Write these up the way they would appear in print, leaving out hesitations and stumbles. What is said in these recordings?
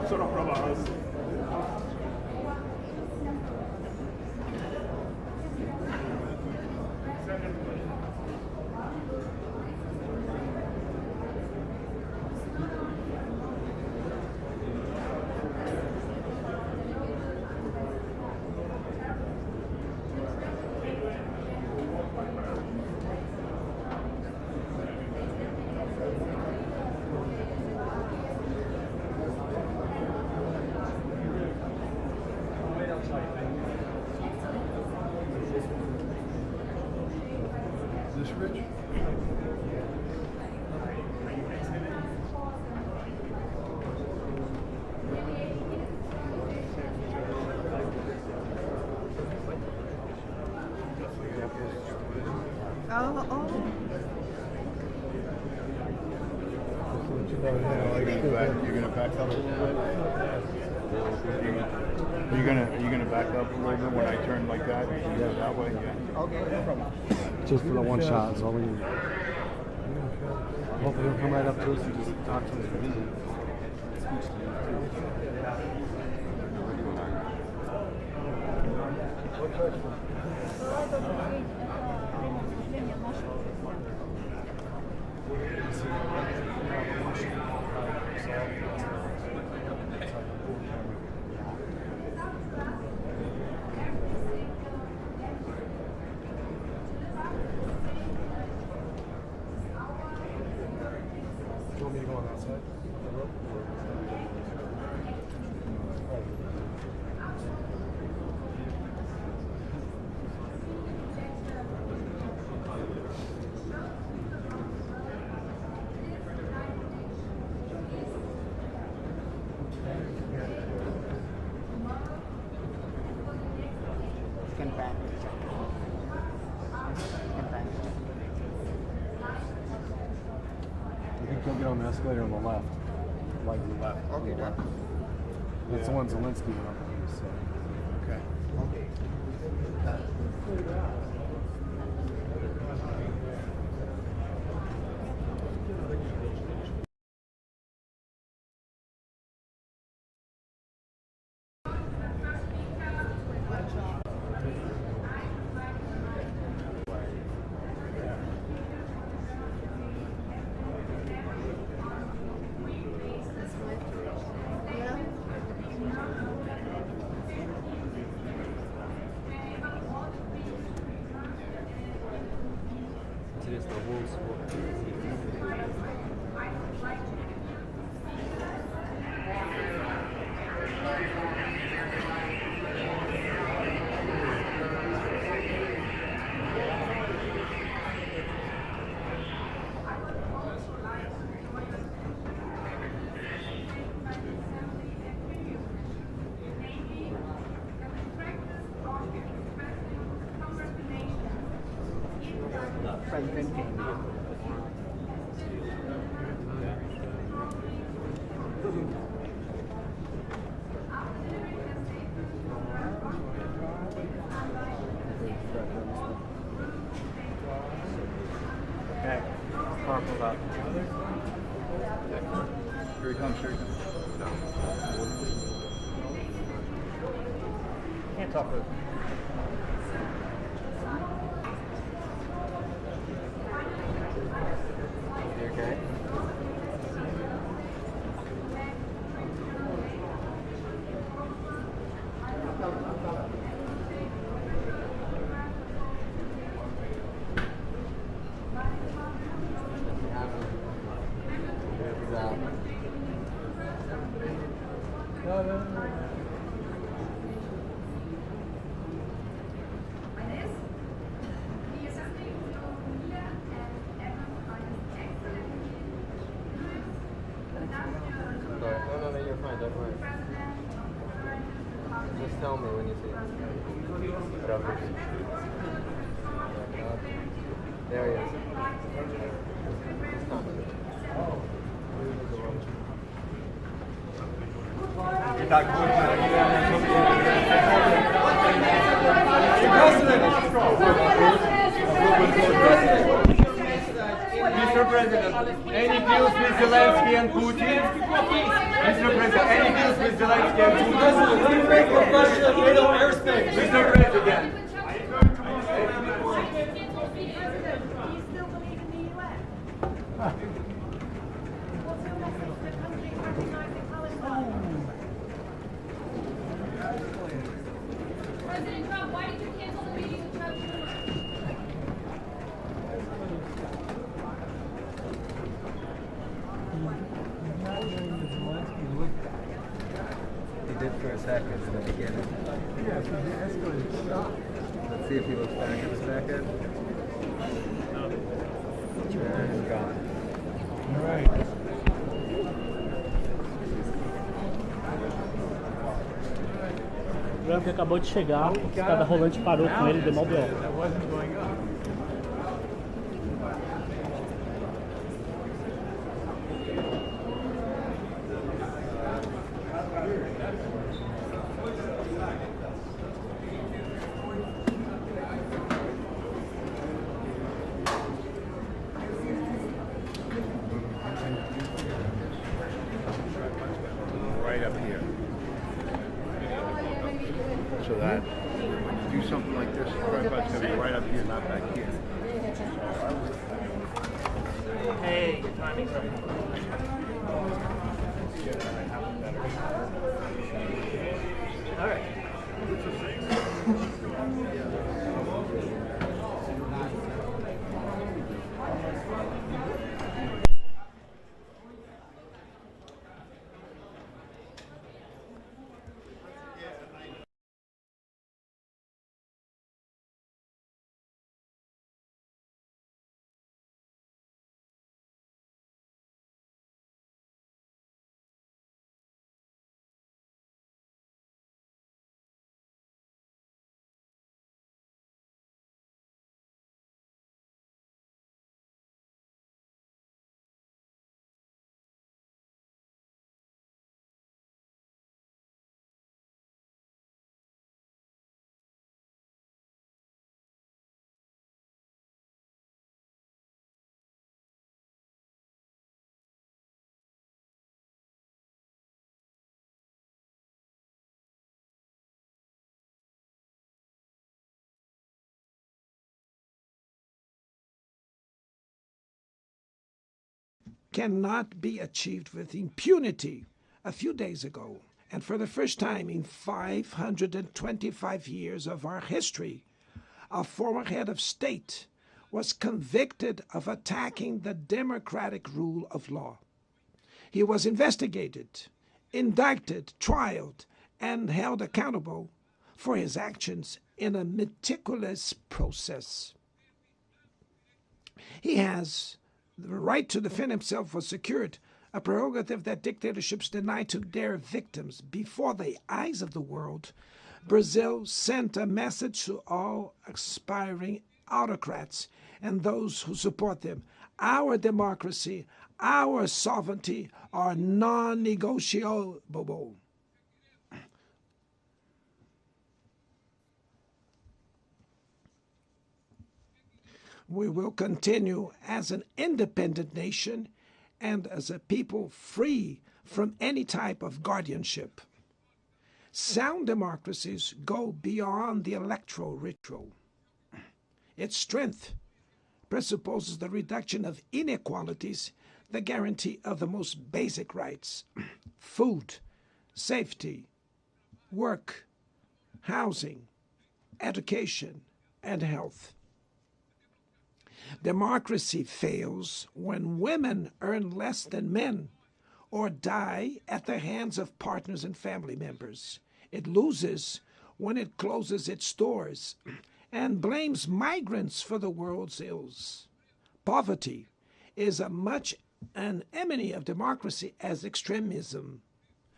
Sono provato. Is this Rich? You're gonna back up. Are you gonna back up a little bit when I turn like that? Yeah, that way. Yeah. Okay, no problem. Just for the one shot is all we need. Hopefully he'll come right up to us and just talk to us for a minute. Speech to you want me to go on that side? You can get on the escalator on the left. Like the left. Okay, left. That's the one Zelensky went up on. So. Okay. Интересно, волос. Okay. Purple up. Here he comes, here he comes. Can't talk with. You okay? No, you're fine, don't worry. Just tell me when you see it. Rubbish. There he is. Stop. President! Mr. President, any deals with Zelensky and Putin? Mr. President, any deals with Zelensky and Putin? We break for Russia NATO airspace. Mr. President. President Trump, why did you cancel the meeting with Chuck Schumer? He did for a second in the beginning. Yes, he escalated shock. Let's see if he looks back in a second. And he's gone. All right. O Trump acabou de chegar, a escada rolante parou com ele, deu mal B.O. That wasn't going up. Right up here. So that when you do something like this, the tripod's going to be right up here, not back here. Hey, your timing's right. All right. cannot be achieved with impunity. A few days ago, and for the first time in 525 years of our history, a former head of state was convicted of attacking the democratic rule of law. He was investigated, indicted, trialed, and held accountable for his actions in a meticulous process. He has the right to defend himself was secured, a prerogative that dictatorships deny to their victims. Before the eyes of the world, Brazil sent a message to all aspiring autocrats and those who support them. Our democracy, our sovereignty are non-negotiable. We will continue as an independent nation and as a people free from any type of guardianship. Sound democracies go beyond the electoral ritual. Its strength presupposes the reduction of inequalities, the guarantee of the most basic rights: food, safety, work, housing, education, and health. Democracy fails when women earn less than men or die at the hands of partners and family members. It loses when it closes its doors and blames migrants for the world's ills. Poverty is as much an enemy of democracy as extremism.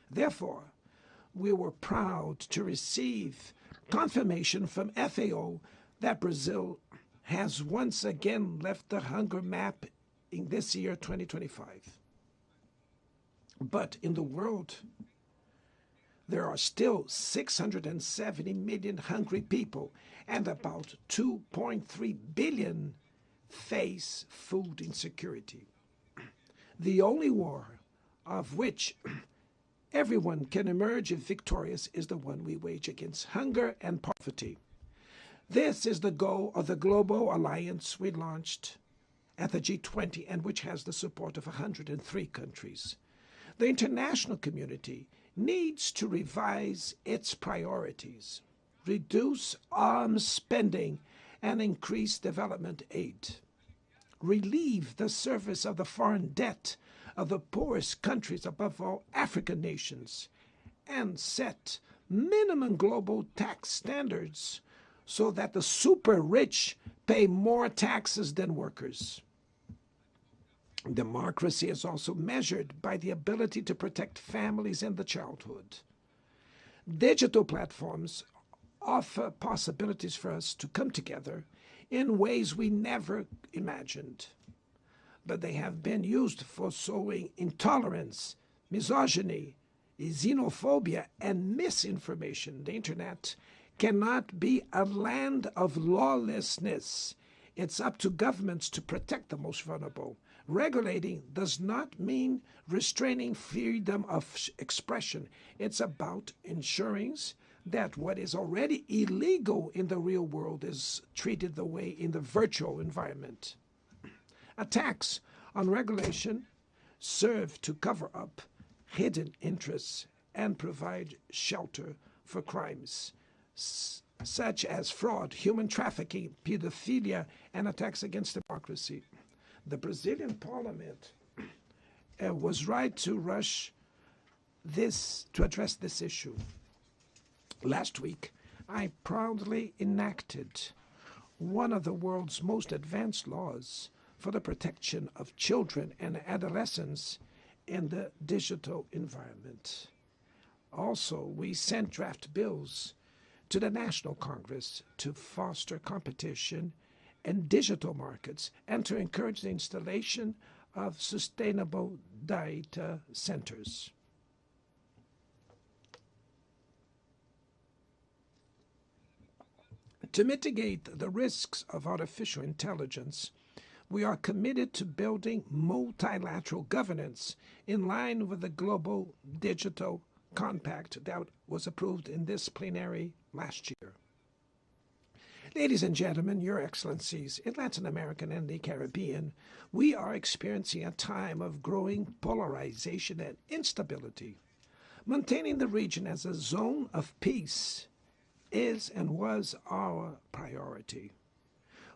Therefore, we were proud to receive confirmation from FAO that Brazil has once again left the hunger map in this year, 2025. But in the world, there are still 670 million hungry people and about 2.3 billion face food insecurity. The only war of which everyone can emerge victorious is the one we wage against hunger and poverty. This is the goal of the global alliance we launched at the G20 and which has the support of 103 countries. The international community needs to revise its priorities, reduce arms spending, and increase development aid. Relieve the service of the foreign debt of the poorest countries, above all African nations, and set minimum global tax standards so that the super rich pay more taxes than workers. Democracy is also measured by the ability to protect families and the childhood. Digital platforms offer possibilities for us to come together in ways we never imagined. But they have been used for sowing intolerance, misogyny, xenophobia, and misinformation. The internet cannot be a land of lawlessness. It's up to governments to protect the most vulnerable. Regulating does not mean restraining freedom of expression. It's about ensuring that what is already illegal in the real world is treated the way in the virtual environment. Attacks on regulation serve to cover up hidden interests and provide shelter for crimes such as fraud, human trafficking, pedophilia, and attacks against democracy. The Brazilian parliament was right to rush to address this issue. Last week, I proudly enacted one of the world's most advanced laws for the protection of children and adolescents in the digital environment. Also, we sent draft bills to the National Congress to foster competition in digital markets and to encourage the installation of sustainable data centers. To mitigate the risks of artificial intelligence, we are committed to building multilateral governance in line with the Global Digital Compact that was approved in this plenary last year. Ladies and gentlemen, Your Excellencies, in Latin America and the Caribbean, we are experiencing a time of growing polarization and instability. Maintaining the region as a zone of peace is and was our priority.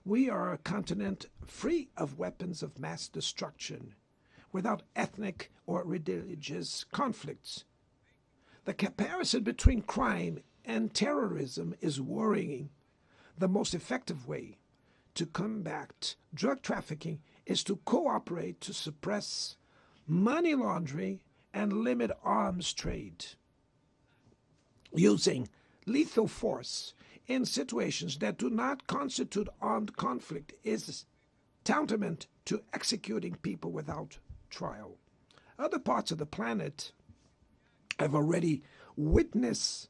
We are a continent free of weapons of mass destruction, without ethnic or religious conflicts. The comparison between crime and terrorism is worrying. The most effective way to combat drug trafficking is to cooperate to suppress money laundering and limit arms trade. Using lethal force in situations that do not constitute armed conflict is tantamount to executing people without trial. Other parts of the planet have already witnessed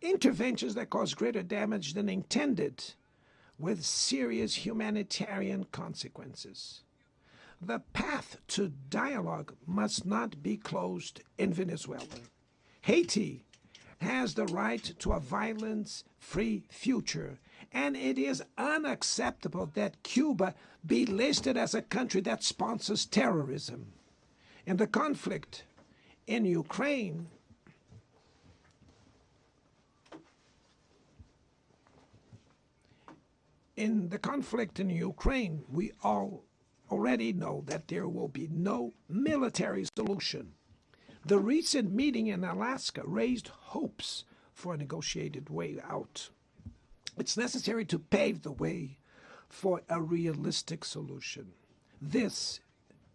interventions that cause greater damage than intended, with serious humanitarian consequences. The path to dialogue must not be closed in Venezuela. Haiti has the right to a violence-free future, and it is unacceptable that Cuba be listed as a country that sponsors terrorism. In the conflict in Ukraine, we all already know that there will be no military solution. The recent meeting in Alaska raised hopes for a negotiated way out. It's necessary to pave the way for a realistic solution. This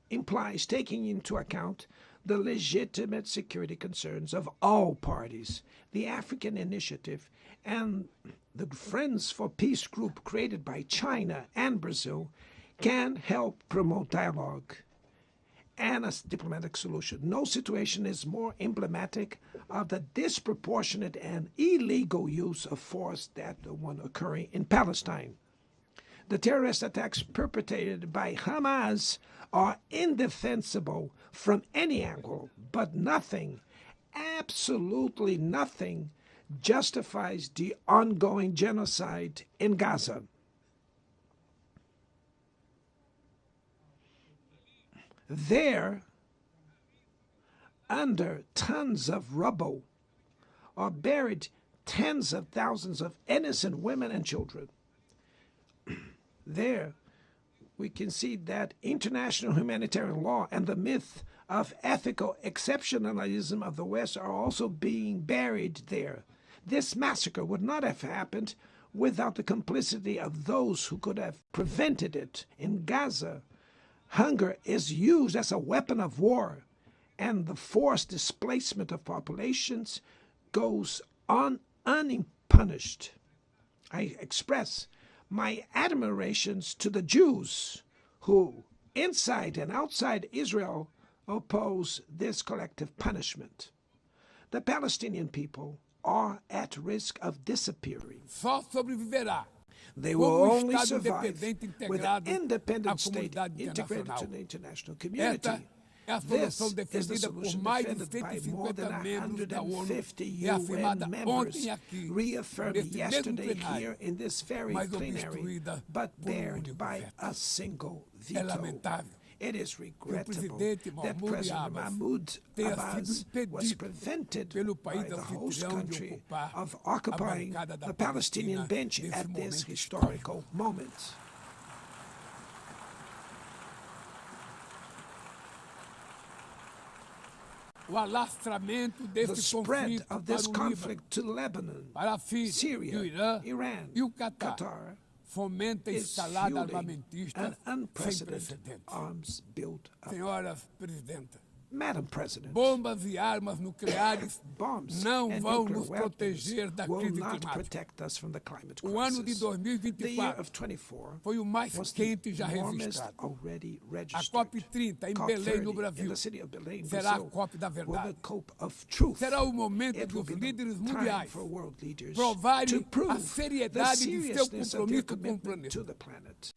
implies taking into account the legitimate security concerns of all parties. The African Initiative and the Friends for Peace group created by China and Brazil can help promote dialogue and a diplomatic solution. No situation is more emblematic of the disproportionate and illegal use of force than the one occurring in Palestine. The terrorist attacks perpetrated by Hamas are indefensible from any angle, but nothing, absolutely nothing, justifies the ongoing genocide in Gaza. There, under tons of rubble, are buried tens of thousands of innocent women and children. There, we can see that international humanitarian law and the myth of ethical exceptionalism of the West are also being buried there. This massacre would not have happened without the complicity of those who could have prevented it. In Gaza, hunger is used as a weapon of war, and the forced displacement of populations goes on unpunished. I express my admirations to the Jews who, inside and outside Israel, oppose this collective punishment. The Palestinian people are at risk of disappearing. Só sobreviverá. They will como only Estado survive independente with integrado an independent à state comunidade integrated internacional. to the international community. Esta é a This solução is the defendida por solution mais de defended by more than 150 membros da ONU 150 e afirmada UN members, ontem aqui, reaffirmed neste mesmo yesterday plenário, here in this very mas plenary, obstruída but por bared único by veto. a single É veto. lamentável It is que o regrettable presidente that Mahmoud President Abbas Mahmoud tenha Abbas sido was impedido prevented pelo by país the host anfitrião de country ocupar of a occupying bancada da the Palestinian Palestina bench nesse at this momento historical moment. O alastramento The desse spread conflito of this para o Líbano, conflict to Lebanon, para a Síria, Syria, e o Irã Iran, e o Catar Qatar fomenta a is escalada fueling armamentista an sem unprecedented precedentes. arms build-up. Senhoras Presidenta, Madam President, bombas e armas nucleares bombs não and vão nuclear nos weapons proteger da will crise not climática. protect us from the climate O ano de crisis. The year 2024 of 24 foi o mais was the quente já warmest registrado. already A registered. COP30 em COP30 Belém, no in Brasil, the city of Belém, será a Brazil, COP da will be verdade. the COP of truth. Será o momento It will dos be líderes the time mundiais for world leaders provarem to prove a seriedade the de seu seriousness of their compromisso com o commitment to planeta. the planet.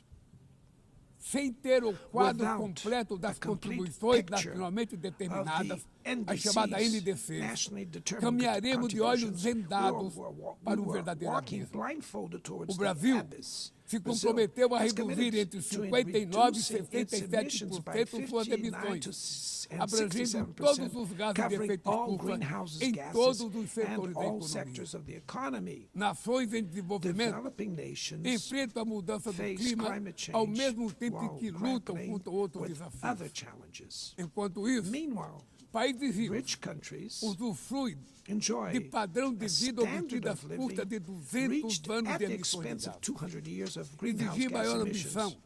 Sem ter o quadro Without completo das a complete contribuições picture nacionalmente determinadas, of the a chamada NDCs, NDC, nationally determined caminharemos de olhos contributions, vendados we para o were verdadeiro walking abismo. blindfolded towards O Brasil the abyss. se Brazil comprometeu a has reduzir committed entre to 59% e reducing its emissions by 67% suas 59 emissões, and abrangendo todos os 67%, gases de covering efeito all estufa greenhouse em gases todos os and setores da all economia. sectors of the economy. Nações em desenvolvimento Developing nations enfrentam a mudança do face clima climate ao change mesmo tempo while que lutam grappling contra outros with other desafios. challenges. Enquanto isso, Meanwhile, países ricos rich countries usufruem enjoy de padrão de a vida standard obtido às of living custas de 200 reached anos at de the emissões de expense of gases. 200 years of greenhouse Exigir gas maior emissions. ambição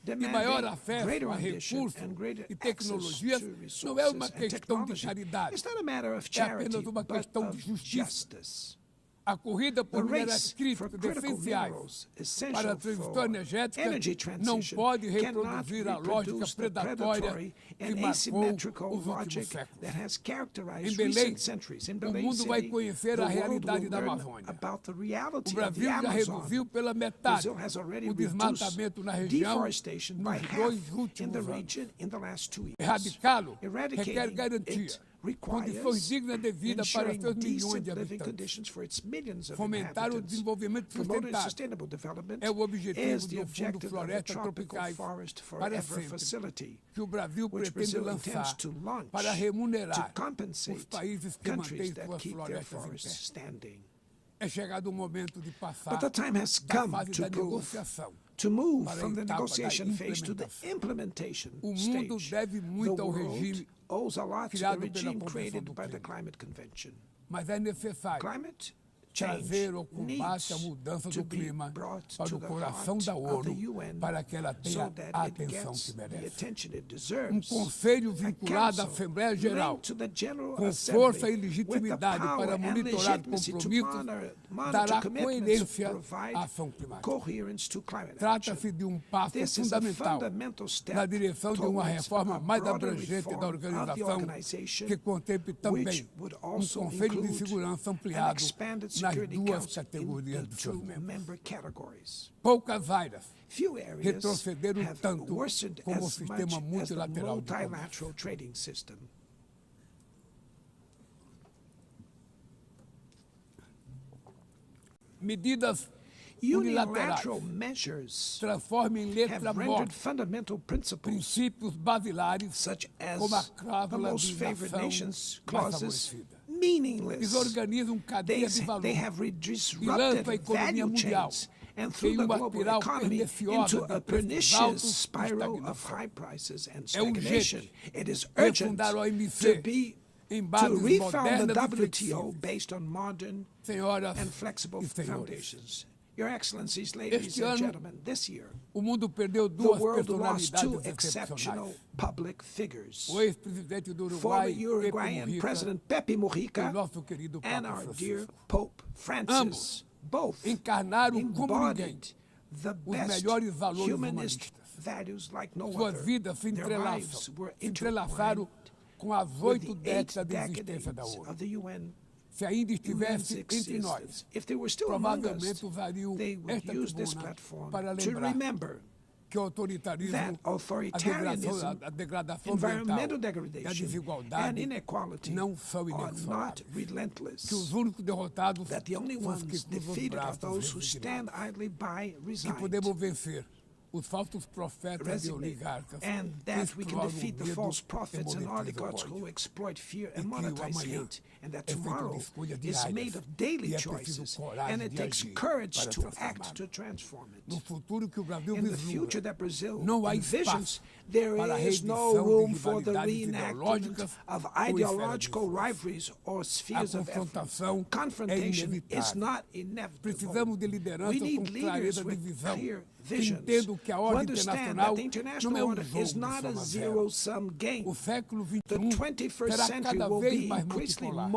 e maior Demanding acesso greater a ambition recursos and greater e access tecnologias to não é resources uma and questão de technology. caridade, It's not a matter of é charity, apenas uma but questão de of justiça. justice. A corrida The por minerais race for críticos critical essenciais minerals, para a essential transição for energética energy não transition, pode cannot reproduzir a lógica reproduce the predatória predatory que and marcou asymmetrical os últimos logic séculos. that has Em characterized Belém, recent centuries. In o Belém mundo vai City, conhecer the a world realidade will da learn Amazônia. about the O reality of Brasil the já Amazon. reduziu pela metade Brazil has already o reduced desmatamento na região deforestation by nos half dois in the últimos anos. region in the last 2 years. Erradicá-lo requer Eradicating garantia, it requires condições dignas de vida para os ensuring seus milhões de decent living habitantes. conditions for its millions of Fomentar o inhabitants. desenvolvimento Promoting sustentável sustainable development é o objetivo is the do Fundo objective of the Florestas Tropical Tropicais Forest para Forever sempre, Facility, que o Brasil which pretende Brazil intends lançar to launch para remunerar to compensate os países que countries mantêm that suas keep their florestas em forests pé. standing. É chegado o momento de passar But the time has da come fase to da prove, negociação to move para a from the etapa da negotiation phase to the implementação. implementation O mundo stage. deve The muito ao world regime owes a lot to the criado pela regime Convenção created do by the Clima. Climate Convention. Mas é necessário Climate change trazer o combate à needs mudança to do be clima brought para to o the coração heart da of the ONU UN para que ela tenha so that a it atenção gets que the merece. attention it Um deserves. conselho A vinculado à council Assembleia Geral, linked to the General com Assembly força e with the legitimidade power para and monitorar legitimacy to compromissos, monitor dará commitments, coerência provide à ação climática. coherence to climate action. Trata-se de um passo This is a fundamental fundamental step na direção de uma towards reforma a mais broader abrangente da reform of the organização, organization, que contemple which também would um also Conselho de include Segurança an ampliado expanded Security duas Council in categorias the dos seus two membros. member categories. Poucas áreas Few areas retrocederam have tanto worsened como o as much sistema as the multilateral de comércio. multilateral trading system. Medidas Unilateral unilaterais measures transformam em letra have rendered morta fundamental principles princípios basilares such as como a the cláusula most de favored nação nations mais clauses favorecida. meaningless. Desorganizam cadeias de valor They have e disrupted lançam a economia value mundial chains and em through the uma global espiral economy perniciosa into a de preços pernicious altos e spiral of estagnação. high prices and É urgente stagnation. It is urgent refundar o to OMC em to bases refound the modernas e WTO flexíveis. based on modern Senhoras and flexible e senhores, foundations. Your Excellencies, ladies este and ano gentlemen, this year, o mundo perdeu the duas world lost two personalidades exceptional excepcionais. public figures. O ex-presidente do Former Uruguai, Pepe Uruguayan Mujica, President Pepe e o Mujica nosso querido and Papa our dear Francisco. Pope Francis, both Encarnaram como ninguém embodied the os best melhores valores humanist humanistas. values like no Suas other. vidas se Their lives entrelaçam, were se entrelaçaram intertwined com as with 8 the 8 décadas de existência da decades ONU. of the UN. Se ainda UN's estivesse entre existence. nós, If they were still among us, provavelmente usariam they would esta use this tribuna platform para to lembrar remember que o autoritarismo, that authoritarianism, a degradação environmental ambiental e a degradation, and desigualdade inequality não são are not inexoráveis. relentless. Que os únicos derrotados That the only são os que ones cruzam os defeated are braços those who resignados. stand idly by, Que resigned, podemos vencer os falsos profetas e resignate, oligarcas and que that we can exploram defeat o the medo false e prophets and monetizam o oligarchs ódio. who exploit fear E and que o monetize amanhã hate, and that é feito de tomorrow escolhas is diárias made of daily e é preciso choices, coragem and it de takes agir courage para to act transformar. to transform No it. futuro que o Brasil In the vislumbra, future that Brazil não há envisions, espaço there para a is no reedição room de for the rivalidades reenactment ideológicas of ou esferas de ideological influência. rivalries or A spheres of confrontação effort. é Confrontation is inevitável. not inevitable. Precisamos de lideranças We com need leaders clareza de with visão, clear que visions, entendam que a who ordem understand internacional that the não international é order jogo is de not a soma zero. zero-sum game. O século The XXI 21st será century cada will vez be mais increasingly multipolar.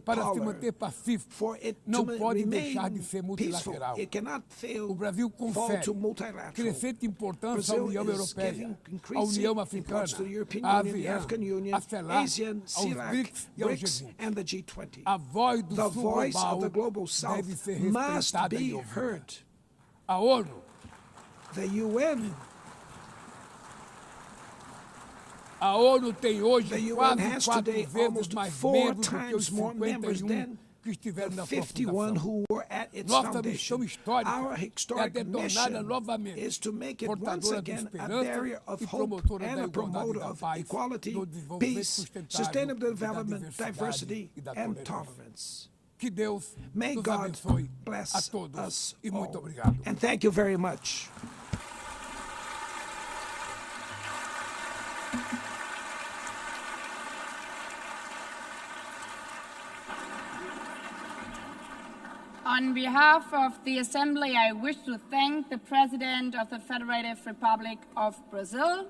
Para se multipolar. manter pacífico, For it não to pode remain deixar de ser peaceful, multilateral. it cannot fail O Brasil fall confere to multilateral. crescente importância à Brazil União is Europeia, giving à increasing União Africana, importance to the European à Union, the ASEAN, African Union, à CELAC, ASEAN, aos CELAC, BRICS e ao BRICS, G20. and the G20. A voz do The Sul voice of global the global South deve ser must respeitada e be ouvida. heard. A ONU The UN tem hoje The UN quase has 4 today vezes almost mais 4 membros do que os times more members 51 than que estiveram the na 51 fundação. who were at its Nossa foundation. missão histórica Our é historic detonada mission novamente, is to make it once portadora de again a esperança barrier of e hope promotora and da a igualdade promoter e da of paz, equality, do desenvolvimento peace, sustentável sustainable e da development, diversidade diversity, e da and tolerância. tolerance. Que Deus May nos God abençoe a bless todos us e muito all. obrigado. And thank you very much. On behalf of the Assembly, I wish to thank the President of the Federative Republic of Brazil,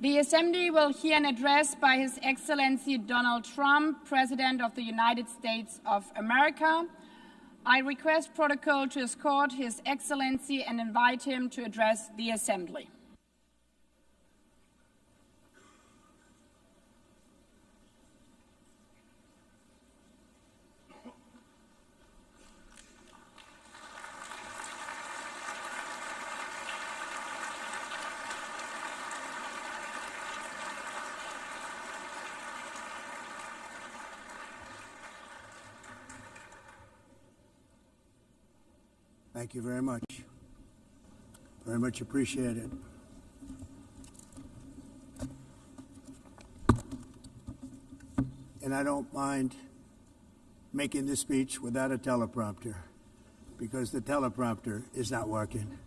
the Assembly will hear an address by His Excellency Donald Trump, President of the United States of America. I request protocol to escort His Excellency and invite him to address the Assembly. Thank you very much. Very much appreciate it. And I don't mind making this speech without a teleprompter, because the teleprompter is not working.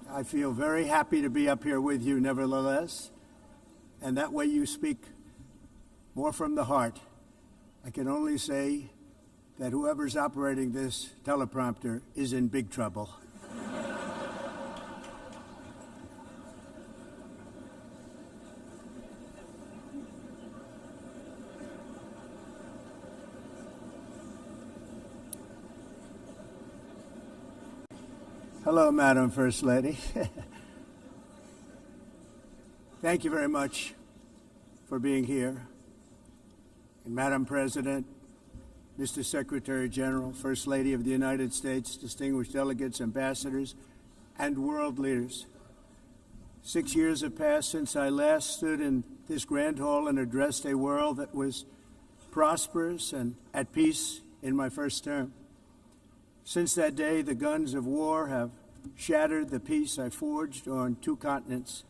I feel very happy to be up here with you nevertheless, and that way you speak more from the heart. I can only say that whoever's operating this teleprompter is in big trouble. Hello, Madam First Lady. Thank you very much for being here. And Madam President, Mr. Secretary General, First Lady of the United States, distinguished delegates, ambassadors, and world leaders. 6 years have passed since I last stood in this grand hall and addressed a world that was prosperous and at peace in my first term. Since that day, the guns of war have shattered the peace I forged on 2 continents.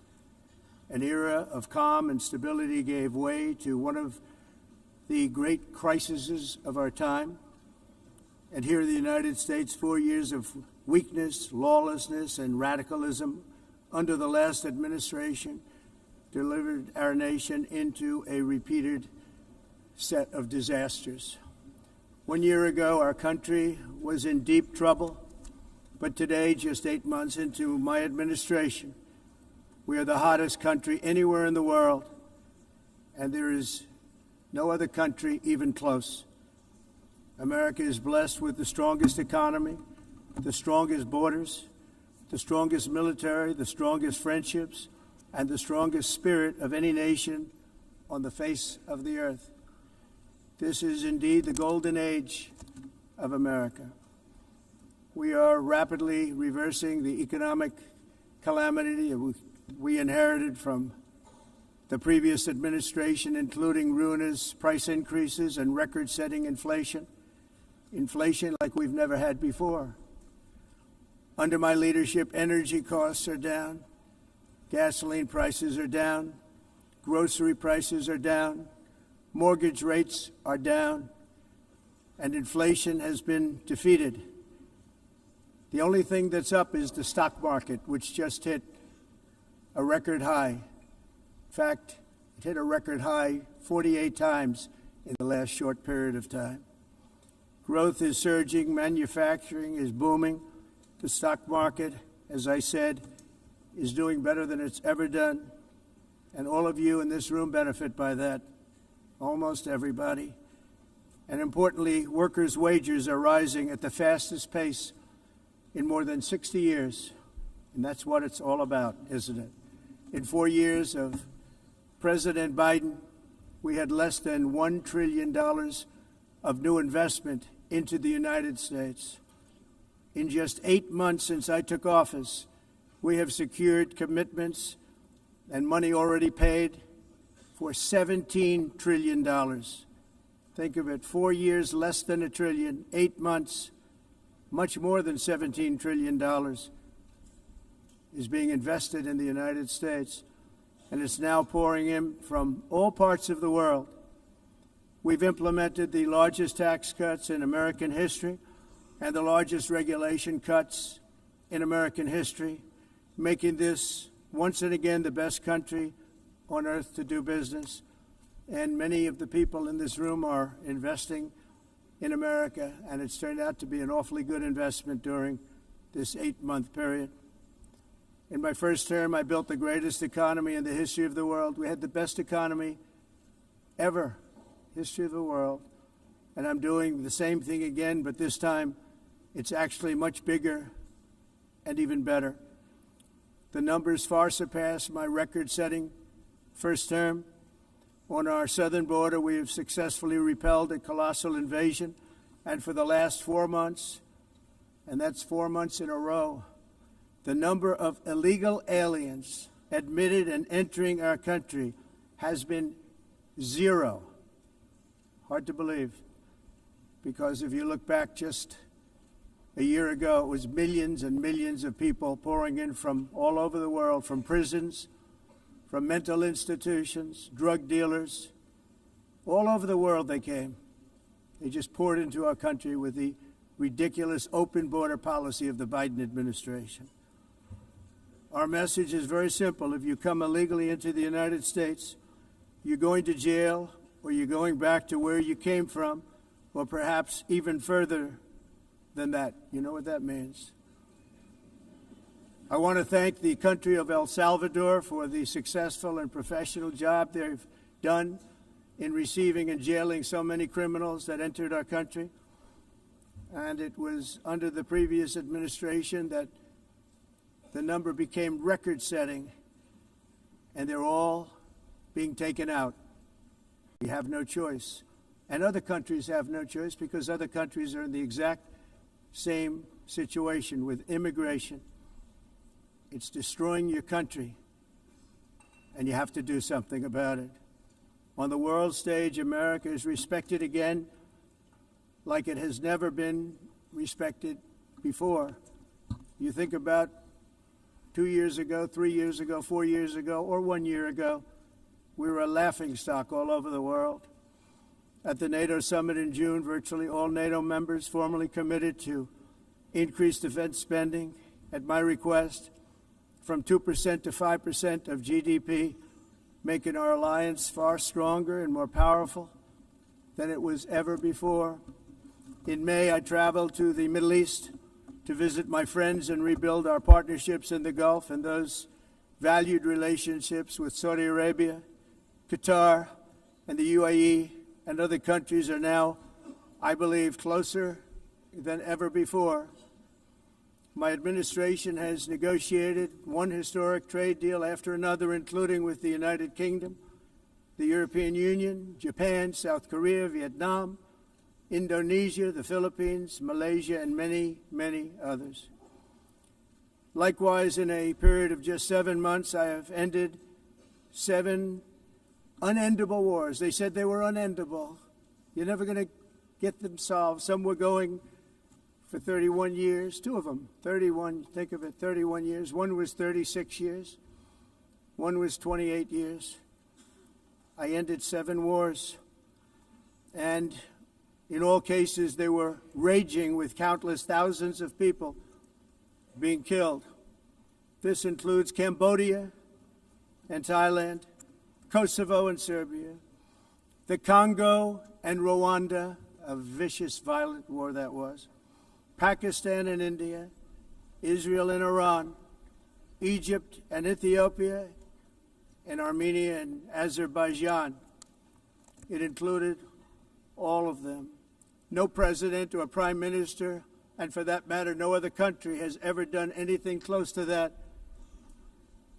An era of calm and stability gave way to one of the great crises of our time. And here in the United States, 4 years of weakness, lawlessness, and radicalism under the last administration delivered our nation into a repeated set of disasters. 1 year ago, our country was in deep trouble, but today, just 8 months into my administration, we are the hottest country anywhere in the world, and there is no other country even close. America is blessed with the strongest economy, the strongest borders, the strongest military, the strongest friendships, and the strongest spirit of any nation on the face of the earth. This is indeed the golden age of America. We are rapidly reversing the economic calamity we inherited from the previous administration, including ruinous price increases and record-setting inflation like we've never had before. Under my leadership, energy costs are down, gasoline prices are down, grocery prices are down, mortgage rates are down, and inflation has been defeated. The only thing that's up is the stock market, which just hit a record high. In fact, it hit a record high 48 times in the last short period of time. Growth is surging, manufacturing is booming. The stock market, as I said, is doing better than it's ever done. And all of you in this room benefit by that, almost everybody. And importantly, workers' wages are rising at the fastest pace in more than 60 years. And that's what it's all about, isn't it? In 4 years of President Biden, we had less than $1 trillion of new investment into the United States. In just 8 months since I took office, we have secured commitments and money already paid for $17 trillion. Think of it, 4 years, less than $1 trillion, 8 months, much more than $17 trillion is being invested in the United States, and it's now pouring in from all parts of the world. We've implemented the largest tax cuts in American history and the largest regulation cuts in American history, making this once and again the best country on earth to do business. And many of the people in this room are investing in America, and it's turned out to be an awfully good investment during this 8-month period. In my first term, I built the greatest economy in the history of the world. We had the best economy ever, history of the world. And I'm doing the same thing again, but this time it's actually much bigger and even better. The numbers far surpass my record-setting first term. On our southern border, we have successfully repelled a colossal invasion, and for the last 4 months, and that's 4 months in a row, the number of illegal aliens admitted and entering our country has been 0. Hard to believe. because if you look back just a year ago, it was millions and millions of people pouring in from all over the world, from prisons, from mental institutions, drug dealers. All over the world they came. They just poured into our country with the ridiculous open border policy of the Biden administration. Our message is very simple. If you come illegally into the United States, you're going to jail, or you're going back to where you came from, or perhaps even further than that. You know what that means. I want to thank the country of El Salvador for the successful and professional job they've done in receiving and jailing so many criminals that entered our country. And it was under the previous administration that the number became record-setting, and they're all being taken out. We have no choice. And other countries have no choice, because other countries are in the exact same situation with immigration. It's destroying your country, and you have to do something about it. On the world stage, America is respected again like it has never been respected before. You think about 2 years ago, 3 years ago, 4 years ago, or 1 year ago, we were a laughingstock all over the world. At the NATO summit in June, virtually all NATO members formally committed to increase defense spending, at my request, from 2% to 5% of GDP, making our alliance far stronger and more powerful than it was ever before. In May, I traveled to the Middle East to visit my friends and rebuild our partnerships in the Gulf and those valued relationships with Saudi Arabia, Qatar, and the UAE, and other countries are now, I believe, closer than ever before. My administration has negotiated one historic trade deal after another, including with the United Kingdom, the European Union, Japan, South Korea, Vietnam, Indonesia, the Philippines, Malaysia, and many, many others. Likewise, in a period of just 7 months, I have ended 7 unendable wars. They said they were unendable. You're never going to get them solved. Some were going for 31 years, 2 of them, 31, think of it, 31 years. One was 36 years. One was 28 years. I ended 7 wars. And in all cases, they were raging with countless thousands of people being killed. This includes Cambodia and Thailand, Kosovo and Serbia, the Congo and Rwanda, a vicious, violent war that was, Pakistan and India, Israel and Iran, Egypt and Ethiopia, and Armenia and Azerbaijan. It included all of them. No president or prime minister, and for that matter, no other country has ever done anything close to that.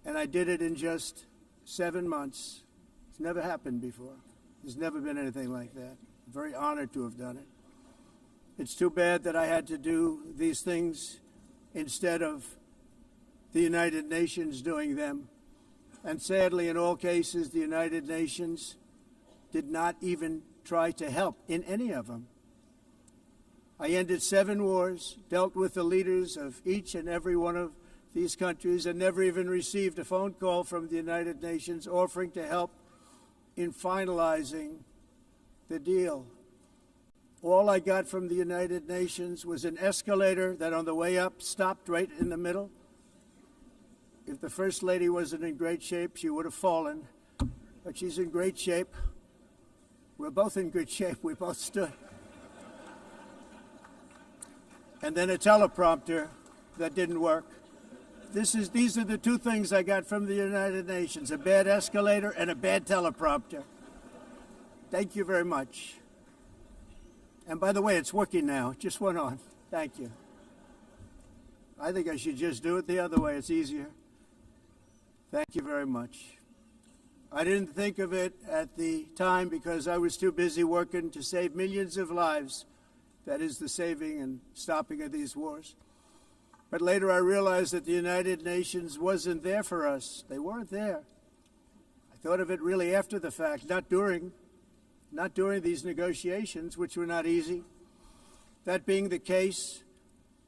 And I did it in just 7 months. It's never happened before. There's never been anything like that. I'm very honored to have done it. It's too bad that I had to do these things instead of the United Nations doing them. And sadly, in all cases, the United Nations did not even try to help in any of them. I ended 7 wars, dealt with the leaders of each and every one of these countries, and never even received a phone call from the United Nations offering to help in finalizing the deal. All I got from the United Nations was an escalator that on the way up stopped right in the middle. If the First Lady wasn't in great shape, she would have fallen. But she's in great shape. We're both in good shape. We both stood. And then a teleprompter that didn't work. These are the 2 things I got from the United Nations, a bad escalator and a bad teleprompter. Thank you very much. And by the way, it's working now. It just went on. Thank you. I think I should just do it the other way. It's easier. Thank you very much. I didn't think of it at the time because I was too busy working to save millions of lives. That is the saving and stopping of these wars. But later I realized that the United Nations wasn't there for us. They weren't there. I thought of it really after the fact, not during these negotiations, which were not easy. That being the case,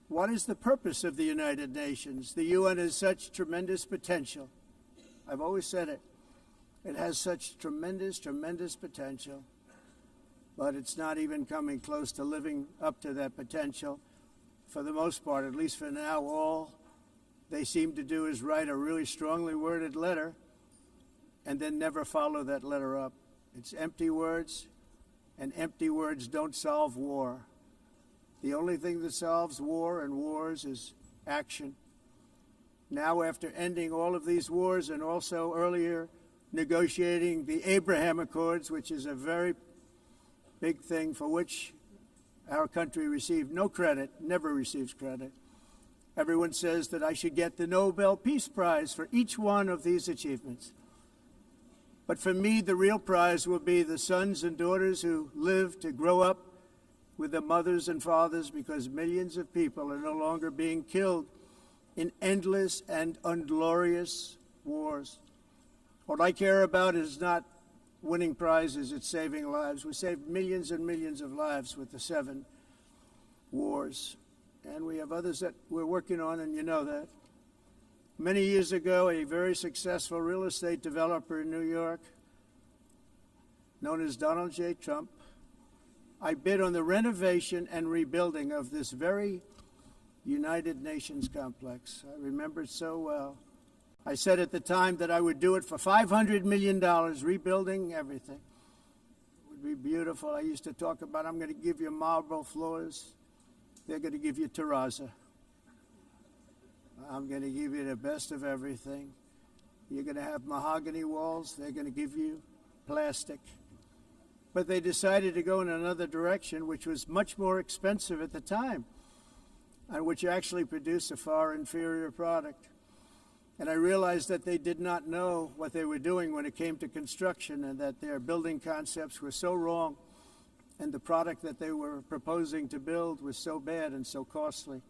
what is the purpose of the United Nations? The UN has such tremendous potential. I've always said it. It has such tremendous, tremendous potential, but it's not even coming close to living up to that potential. For the most part, at least for now, all they seem to do is write a really strongly worded letter and then never follow that letter up. It's empty words, and empty words don't solve war. The only thing that solves war and wars is action. Now, after ending all of these wars and also earlier negotiating the Abraham Accords, which is a very big thing for which our country received no credit, never receives credit. Everyone says that I should get the Nobel Peace Prize for each one of these achievements. But for me, the real prize will be the sons and daughters who live to grow up with their mothers and fathers, because millions of people are no longer being killed in endless and unglorious wars. What I care about is not winning prizes, it's saving lives. We saved millions and millions of lives with the 7 wars. And we have others that we're working on, and you know that. Many years ago, a very successful real estate developer in New York, known as Donald J. Trump, I bid on the renovation and rebuilding of this very United Nations complex. I remember it so well. I said at the time that I would do it for $500 million, rebuilding everything. It would be beautiful. I used to talk about, I'm going to give you marble floors. They're going to give you terrazzo. I'm going to give you the best of everything. You're going to have mahogany walls. They're going to give you plastic. But they decided to go in another direction, which was much more expensive at the time, and which actually produced a far inferior product. And I realized that they did not know what they were doing when it came to construction, and that their building concepts were so wrong, and the product that they were proposing to build was so bad and so costly.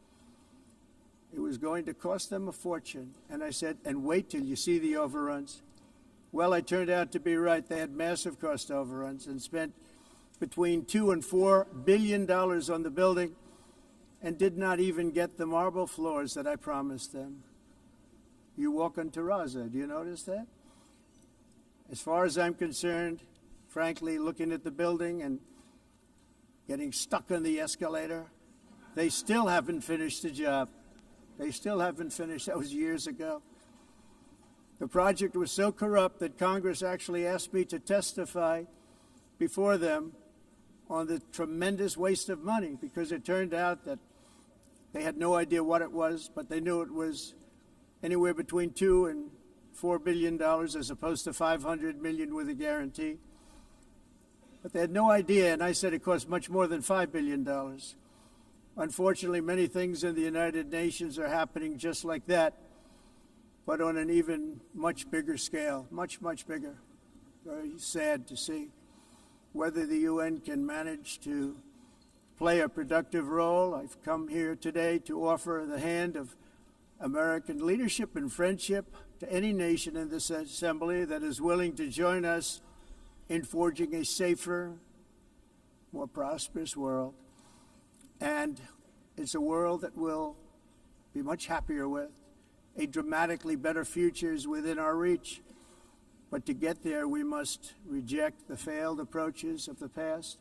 It was going to cost them a fortune. And I said, and wait till you see the overruns. Well, I turned out to be right. They had massive cost overruns and spent between $2 and $4 billion on the building and did not even get the marble floors that I promised them. You walk on terrazzo. Do you notice that? As far as I'm concerned, frankly, looking at the building and getting stuck on the escalator, they still haven't finished the job. They still haven't finished. That was years ago. The project was so corrupt that Congress actually asked me to testify before them on the tremendous waste of money, because it turned out that they had no idea what it was, but they knew it was anywhere between $2 and $4 billion as opposed to $500 million with a guarantee. But they had no idea, and I said it cost much more than $5 billion. Unfortunately, many things in the United Nations are happening just like that, but on an even much bigger scale, much, much bigger. Very sad to see. Whether the UN can manage to play a productive role, I've come here today to offer the hand of American leadership and friendship to any nation in this assembly that is willing to join us in forging a safer, more prosperous world. And it's a world that we'll be much happier with. A dramatically better future is within our reach. But to get there, we must reject the failed approaches of the past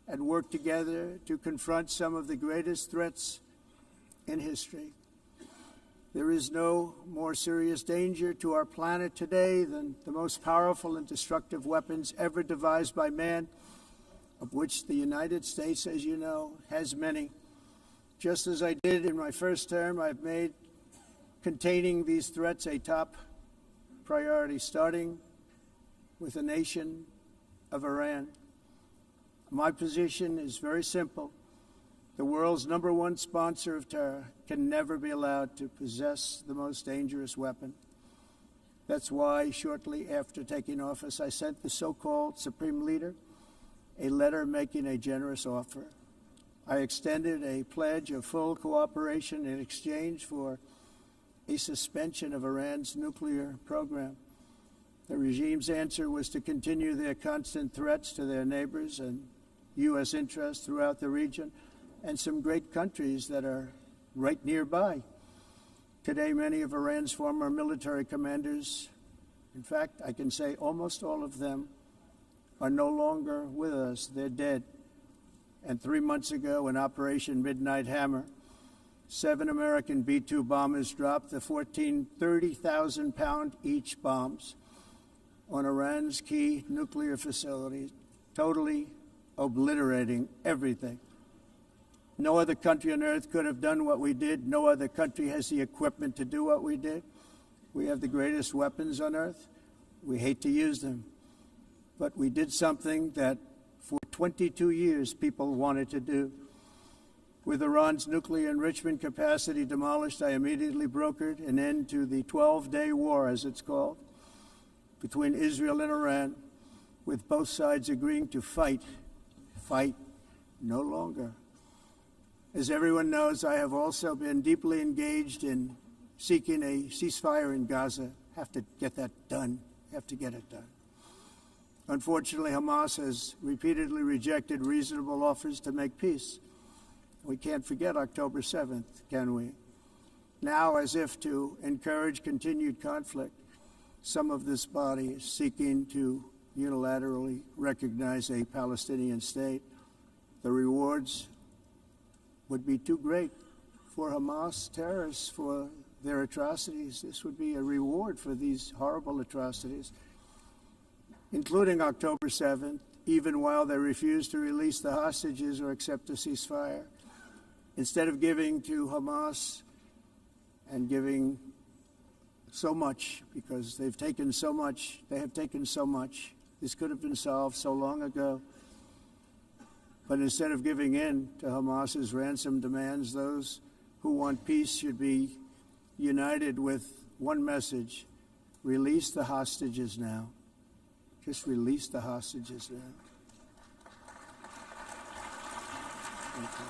and work together to confront some of the greatest threats in history. There is no more serious danger to our planet today than the most powerful and destructive weapons ever devised by man, of which the United States, as you know, has many. Just as I did in my first term, I've made containing these threats a top priority, starting with the nation of Iran. My position is very simple. The world's #1 sponsor of terror can never be allowed to possess the most dangerous weapon. That's why, shortly after taking office, I sent the so-called Supreme Leader a letter making a generous offer. I extended a pledge of full cooperation in exchange for a suspension of Iran's nuclear program. The regime's answer was to continue their constant threats to their neighbors and U.S. interests throughout the region, and some great countries that are right nearby. Today, many of Iran's former military commanders, in fact, I can say almost all of them, are no longer with us. They're dead. And 3 months ago, in Operation Midnight Hammer, 7 American B-2 bombers dropped the 14 30,000-pound each bombs on Iran's key nuclear facilities, totally obliterating everything. No other country on earth could have done what we did. No other country has the equipment to do what we did. We have the greatest weapons on earth. We hate to use them. But we did something that for 22 years people wanted to do. With Iran's nuclear enrichment capacity demolished, I immediately brokered an end to the 12-day war, as it's called, between Israel and Iran, with both sides agreeing to fight no longer. As everyone knows, I have also been deeply engaged in seeking a ceasefire in Gaza. Have to get that done. Have to get it done. Unfortunately, Hamas has repeatedly rejected reasonable offers to make peace. We can't forget October 7th, can we? Now, as if to encourage continued conflict, some of this body is seeking to unilaterally recognize a Palestinian state. The rewards would be too great for Hamas terrorists for their atrocities. This would be a reward for these horrible atrocities, including October 7th, even while they refuse to release the hostages or accept a ceasefire. Instead of giving to Hamas and giving so much, because they've taken so much, they have taken so much. This could have been solved so long ago. But instead of giving in to Hamas's ransom demands, those who want peace should be united with one message: release the hostages now. Just release the hostages now. Thank you.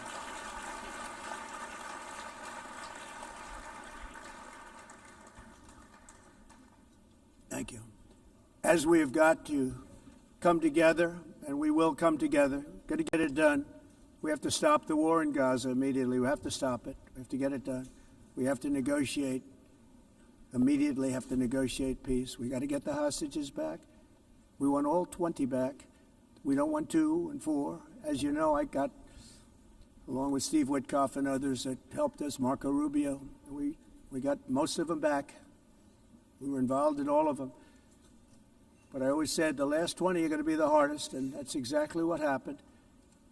Thank you. As we have got to come together, and we will come together, got to get it done. We have to stop the war in Gaza immediately. We have to stop it. We have to get it done. We have to negotiate, immediately have to negotiate peace. We got to get the hostages back. We want all 20 back. We don't want 2 and 4. As you know, I got, along with Steve Witkoff and others that helped us, Marco Rubio, we got most of them back. We were involved in all of them. But I always said the last 20 are going to be the hardest, and that's exactly what happened.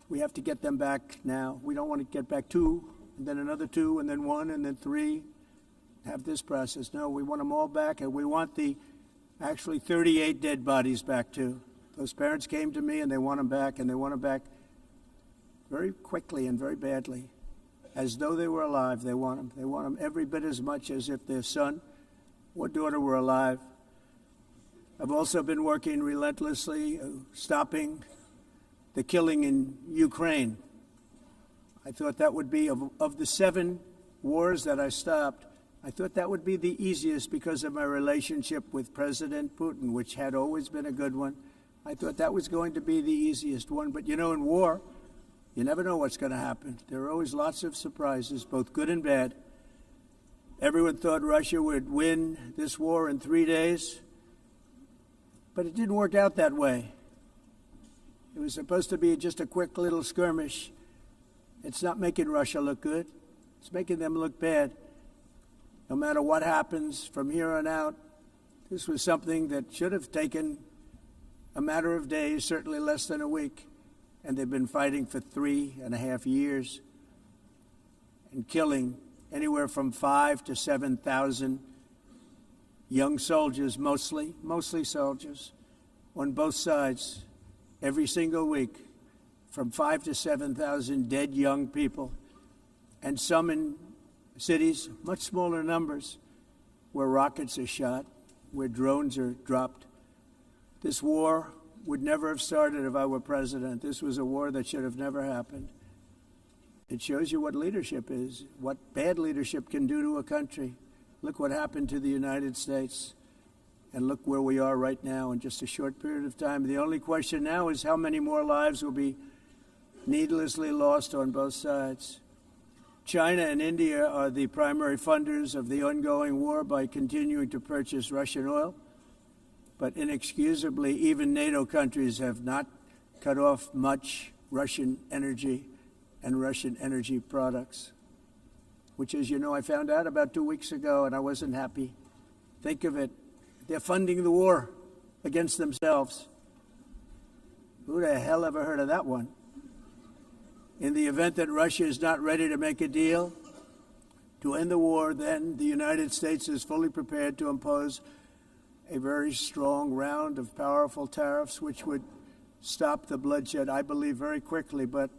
We have to get them back now. We don't want to get back 2, and then another 2, and then 1, and then 3. Have this process. No, we want them all back, and we want the actually 38 dead bodies back too. Those parents came to me, and they want them back, and they want them back very quickly and very badly. As though they were alive, they want them. They want them every bit as much as if their son or daughter were alive. I've also been working relentlessly, stopping the killing in Ukraine. I thought that would be, of the 7 wars that I stopped, I thought that would be the easiest because of my relationship with President Putin, which had always been a good one. I thought that was going to be the easiest one. But, you know, in war, you never know what's going to happen. There are always lots of surprises, both good and bad. Everyone thought Russia would win this war in 3 days, but it didn't work out that way. It was supposed to be just a quick little skirmish. It's not making Russia look good. It's making them look bad. No matter what happens from here on out, this was something that should have taken a matter of days, certainly less than a week. And they've been fighting for 3.5 years and killing anywhere from 5,000 to 7,000 young soldiers, mostly soldiers, on both sides, every single week, from 5,000 to 7,000 dead young people, and some in cities, much smaller numbers, where rockets are shot, where drones are dropped. This war would never have started if I were president. This was a war that should have never happened. It shows you what leadership is, what bad leadership can do to a country. Look what happened to the United States, and look where we are right now in just a short period of time. The only question now is how many more lives will be needlessly lost on both sides. China and India are the primary funders of the ongoing war by continuing to purchase Russian oil. But inexcusably, even NATO countries have not cut off much Russian energy and Russian energy products, which, as you know, I found out about 2 weeks ago, and I wasn't happy. Think of it. They're funding the war against themselves. Who the hell ever heard of that one? In the event that Russia is not ready to make a deal to end the war, then the United States is fully prepared to impose a very strong round of powerful tariffs, which would stop the bloodshed, I believe, very quickly. But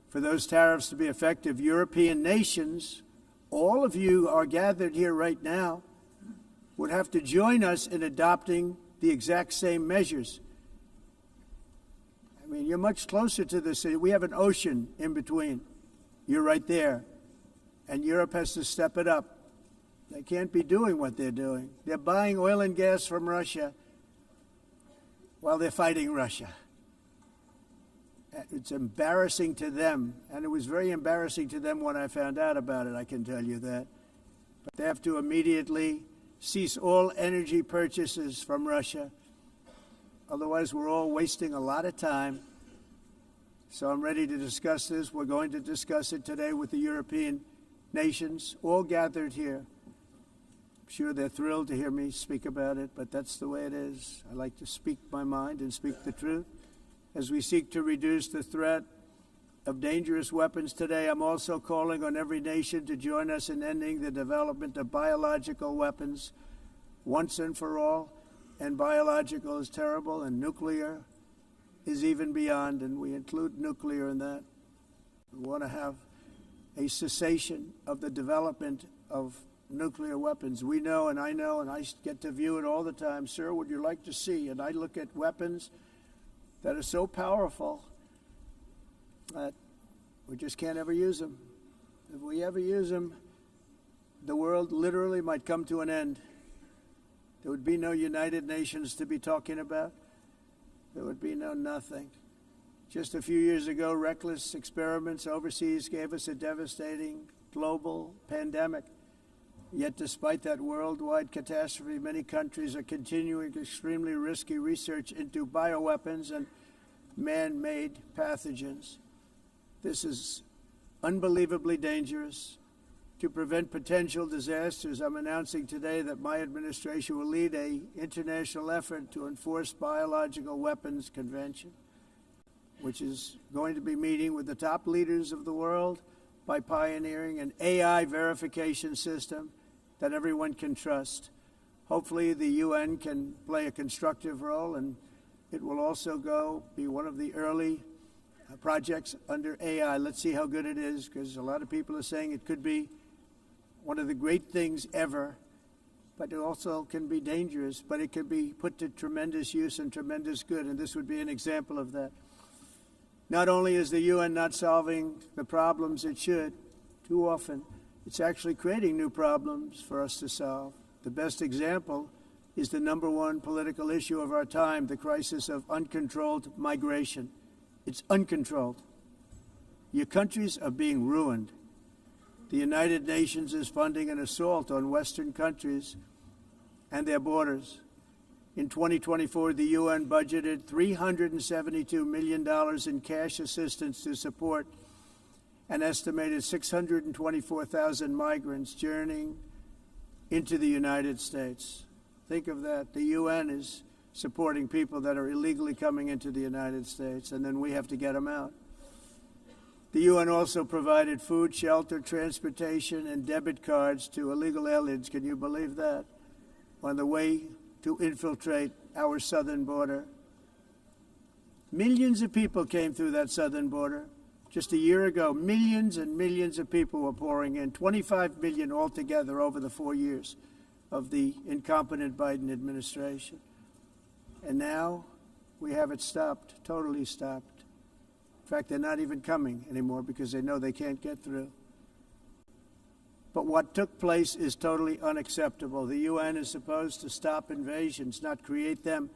for those tariffs to be effective, European nations, all of you are gathered here right now, would have to join us in adopting the exact same measures. I mean, you're much closer to this. We have an ocean in between. You're right there. And Europe has to step it up. They can't be doing what they're doing. They're buying oil and gas from Russia while they're fighting Russia. It's embarrassing to them, and it was very embarrassing to them when I found out about it, I can tell you that. But they have to immediately cease all energy purchases from Russia. Otherwise, we're all wasting a lot of time. So I'm ready to discuss this. We're going to discuss it today with the European nations, all gathered here. I'm sure they're thrilled to hear me speak about it, but that's the way it is. I like to speak my mind and speak the truth. As we seek to reduce the threat of dangerous weapons today, I'm also calling on every nation to join us in ending the development of biological weapons once and for all. And biological is terrible, and nuclear is even beyond, and we include nuclear in that. We want to have a cessation of the development of nuclear weapons. We know, and I get to view it all the time. Sir, would you like to see? And I look at weapons that are so powerful that we just can't ever use them. If we ever use them, the world literally might come to an end. There would be no United Nations to be talking about. There would be no nothing. Just a few years ago, reckless experiments overseas gave us a devastating global pandemic. Yet despite that worldwide catastrophe, many countries are continuing extremely risky research into bioweapons and man-made pathogens. This is unbelievably dangerous. To prevent potential disasters, I'm announcing today that my administration will lead an international effort to enforce biological weapons convention, which is going to be meeting with the top leaders of the world by pioneering an AI verification system that everyone can trust. Hopefully the UN can play a constructive role, and it will also be one of the early projects under AI. Let's see how good it is, because a lot of people are saying it could be one of the great things ever, but it also can be dangerous, but it can be put to tremendous use and tremendous good, and this would be an example of that. Not only is the UN not solving the problems it should, too often, it's actually creating new problems for us to solve. The best example is the #1 political issue of our time, the crisis of uncontrolled migration. It's uncontrolled. Your countries are being ruined. The United Nations is funding an assault on Western countries and their borders. In 2024, the UN budgeted $372 million in cash assistance to support an estimated 624,000 migrants journeying into the United States. Think of that. The UN is supporting people that are illegally coming into the United States, and then we have to get them out. The UN also provided food, shelter, transportation, and debit cards to illegal aliens. Can you believe that? On the way to infiltrate our southern border. Millions of people came through that southern border. Just a year ago, millions and millions of people were pouring in, 25 million altogether over the 4 years of the incompetent Biden administration. And now we have it stopped, totally stopped. In fact, they're not even coming anymore because they know they can't get through. But what took place is totally unacceptable. The UN is supposed to stop invasions, not create them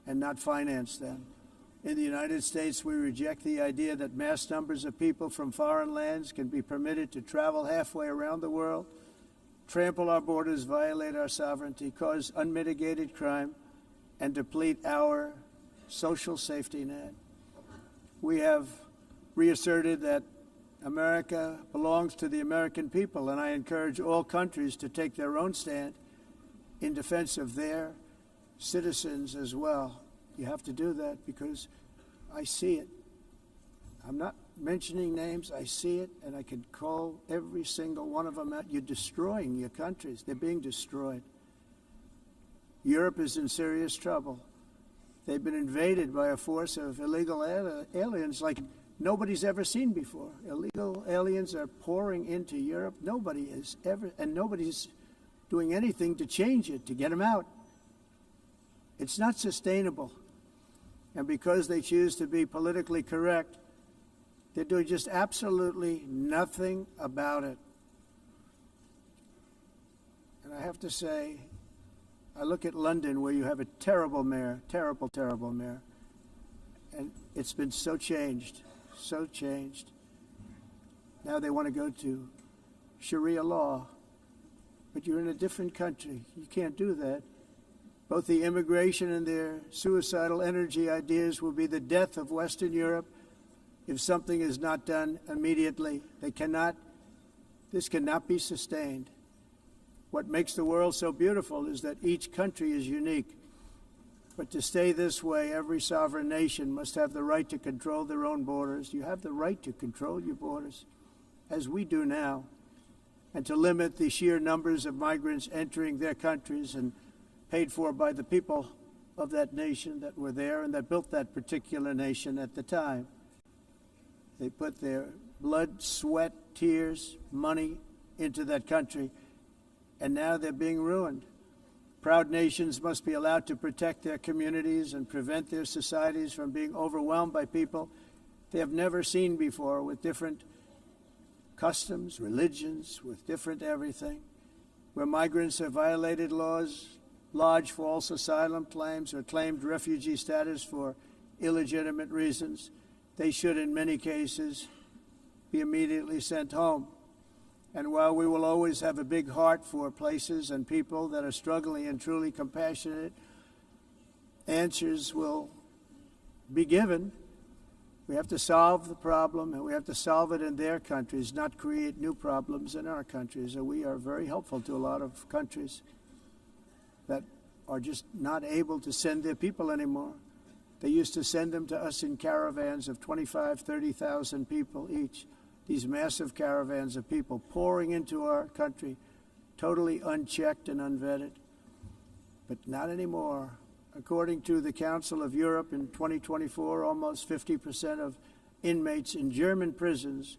and not finance them. In the United States, we reject the idea that mass numbers of people from foreign lands can be permitted to travel halfway around the world, trample our borders, violate our sovereignty, cause unmitigated crime, and deplete our social safety net. We have reasserted that America belongs to the American people, and I encourage all countries to take their own stand in defense of their citizens as well. You have to do that because I see it. I'm not mentioning names. I see it, and I could call every single one of them out. You're destroying your countries. They're being destroyed. Europe is in serious trouble. They've been invaded by a force of illegal aliens like nobody's ever seen before. Illegal aliens are pouring into Europe. Nobody is ever, and nobody's doing anything to change it, to get them out. It's not sustainable. And because they choose to be politically correct, they're doing just absolutely nothing about it. And I have to say, I look at London, where you have a terrible mayor, terrible, terrible mayor, and it's been so changed, so changed. Now they want to go to Sharia law, but you're in a different country. You can't do that. Both the immigration and their suicidal energy ideas will be the death of Western Europe if something is not done immediately. This cannot be sustained. What makes the world so beautiful is that each country is unique. But to stay this way, every sovereign nation must have the right to control their own borders. You have the right to control your borders, as we do now, and to limit the sheer numbers of migrants entering their countries and paid for by the people of that nation that were there and that built that particular nation at the time. They put their blood, sweat, tears, money into that country, and now they're being ruined. Proud nations must be allowed to protect their communities and prevent their societies from being overwhelmed by people they have never seen before, with different customs, religions, with different everything. Where migrants have violated laws, lodged false asylum claims, or claimed refugee status for illegitimate reasons, they should, in many cases, be immediately sent home. And while we will always have a big heart for places and people that are struggling and truly compassionate, answers will be given. We have to solve the problem, and we have to solve it in their countries, not create new problems in our countries. And we are very helpful to a lot of countries that are just not able to send their people anymore. They used to send them to us in caravans of 25,000, 30,000 people each. These massive caravans of people pouring into our country, totally unchecked and unvetted. But not anymore. According to the Council of Europe, in 2024, almost 50% of inmates in German prisons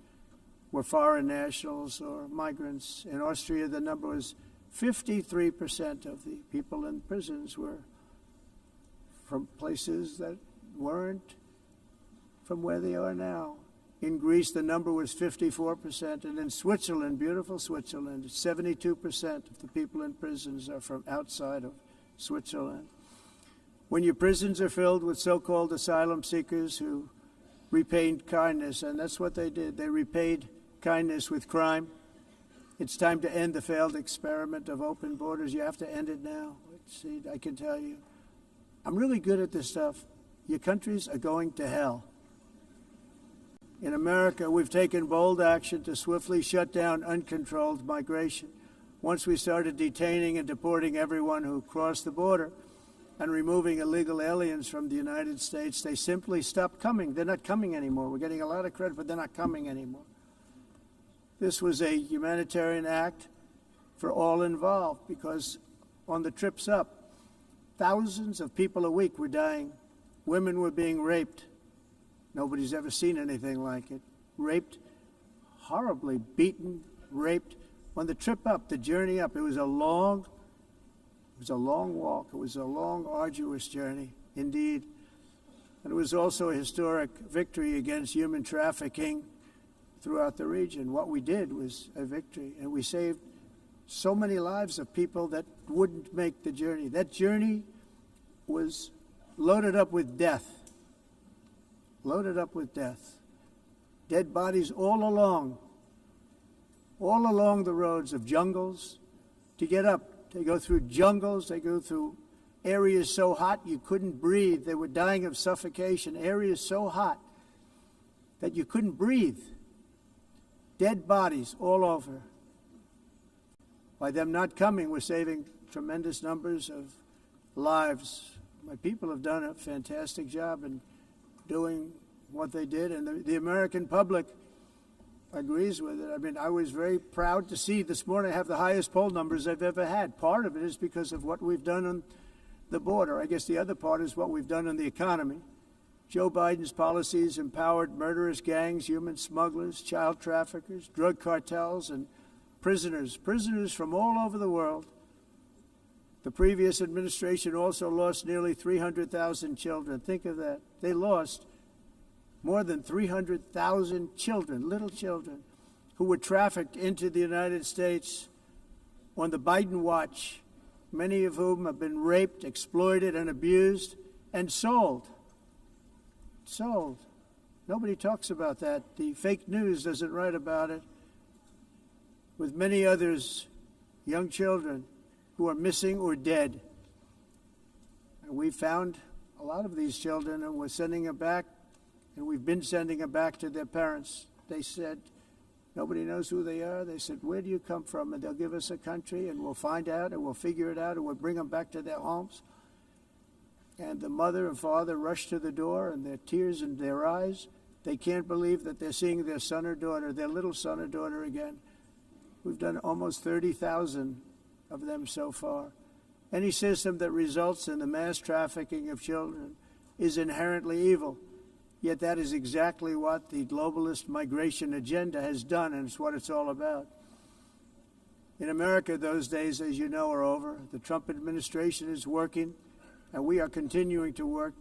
were foreign nationals or migrants. In Austria, the number was 53% of the people in prisons were from places that weren't from where they are now. In Greece, the number was 54%, and in Switzerland, beautiful Switzerland, 72% of the people in prisons are from outside of Switzerland. When your prisons are filled with so-called asylum seekers who repaid kindness, and that's what they did, they repaid kindness with crime, it's time to end the failed experiment of open borders. You have to end it now. See, I can tell you, I'm really good at this stuff. Your countries are going to hell. In America, we've taken bold action to swiftly shut down uncontrolled migration. Once we started detaining and deporting everyone who crossed the border and removing illegal aliens from the United States, they simply stopped coming. They're not coming anymore. We're getting a lot of credit, but they're not coming anymore. This was a humanitarian act for all involved, because on the trips up, thousands of people a week were dying. Women were being raped. Nobody's ever seen anything like it. Raped, horribly beaten, raped. On the trip up, the journey up, it was a long walk. It was a long, arduous journey, indeed. And it was also a historic victory against human trafficking throughout the region. What we did was a victory, and we saved so many lives of people that wouldn't make the journey. That journey was loaded up with death. loaded up with death. Dead bodies all along the roads of jungles. To get up, they go through jungles, they go through areas so hot you couldn't breathe. They were dying of suffocation, areas so hot that you couldn't breathe. Dead bodies all over. By them not coming, we're saving tremendous numbers of lives. My people have done a fantastic job in doing what they did, and the American public agrees with it. I mean, I was very proud to see this morning I have the highest poll numbers I've ever had. Part of it is because of what we've done on the border. I guess the other part is what we've done in the economy. Joe Biden's policies empowered murderous gangs, human smugglers, child traffickers, drug cartels, and prisoners from all over the world. The previous administration also lost nearly 300,000 children. Think of that. They lost more than 300,000 children, little children, who were trafficked into the United States on the Biden watch, many of whom have been raped, exploited, and abused, and sold. Sold. Nobody talks about that. The fake news doesn't write about it. With many others, young children who are missing or dead. And we found a lot of these children, and we're sending them back, and we've been sending them back to their parents. They said, nobody knows who they are. They said, where do you come from? And they'll give us a country, and we'll find out, and we'll figure it out, and we'll bring them back to their homes. And the mother and father rush to the door, and their tears in their eyes. They can't believe that they're seeing their son or daughter, their little son or daughter again. We've done almost 30,000 of them so far. Any system that results in the mass trafficking of children is inherently evil. Yet that is exactly what the globalist migration agenda has done, and it's what it's all about. In America, those days, as you know, are over. The Trump administration is working, and we are continuing to work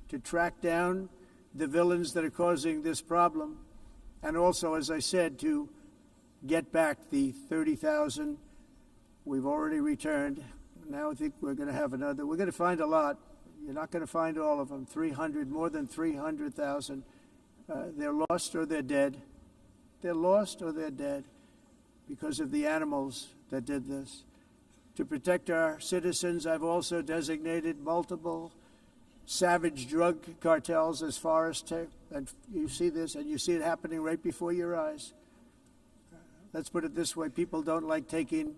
to track down the villains that are causing this problem, and also, as I said, to get back the 30,000 we've already returned. Now I think we're going to have another. We're going to find a lot. You're not going to find all of them. 300, more than 300,000. They're lost or they're dead. They're lost or they're dead because of the animals that did this. To protect our citizens, I've also designated multiple savage drug cartels as far as and you see this, and you see it happening right before your eyes. Let's put it this way. People don't like taking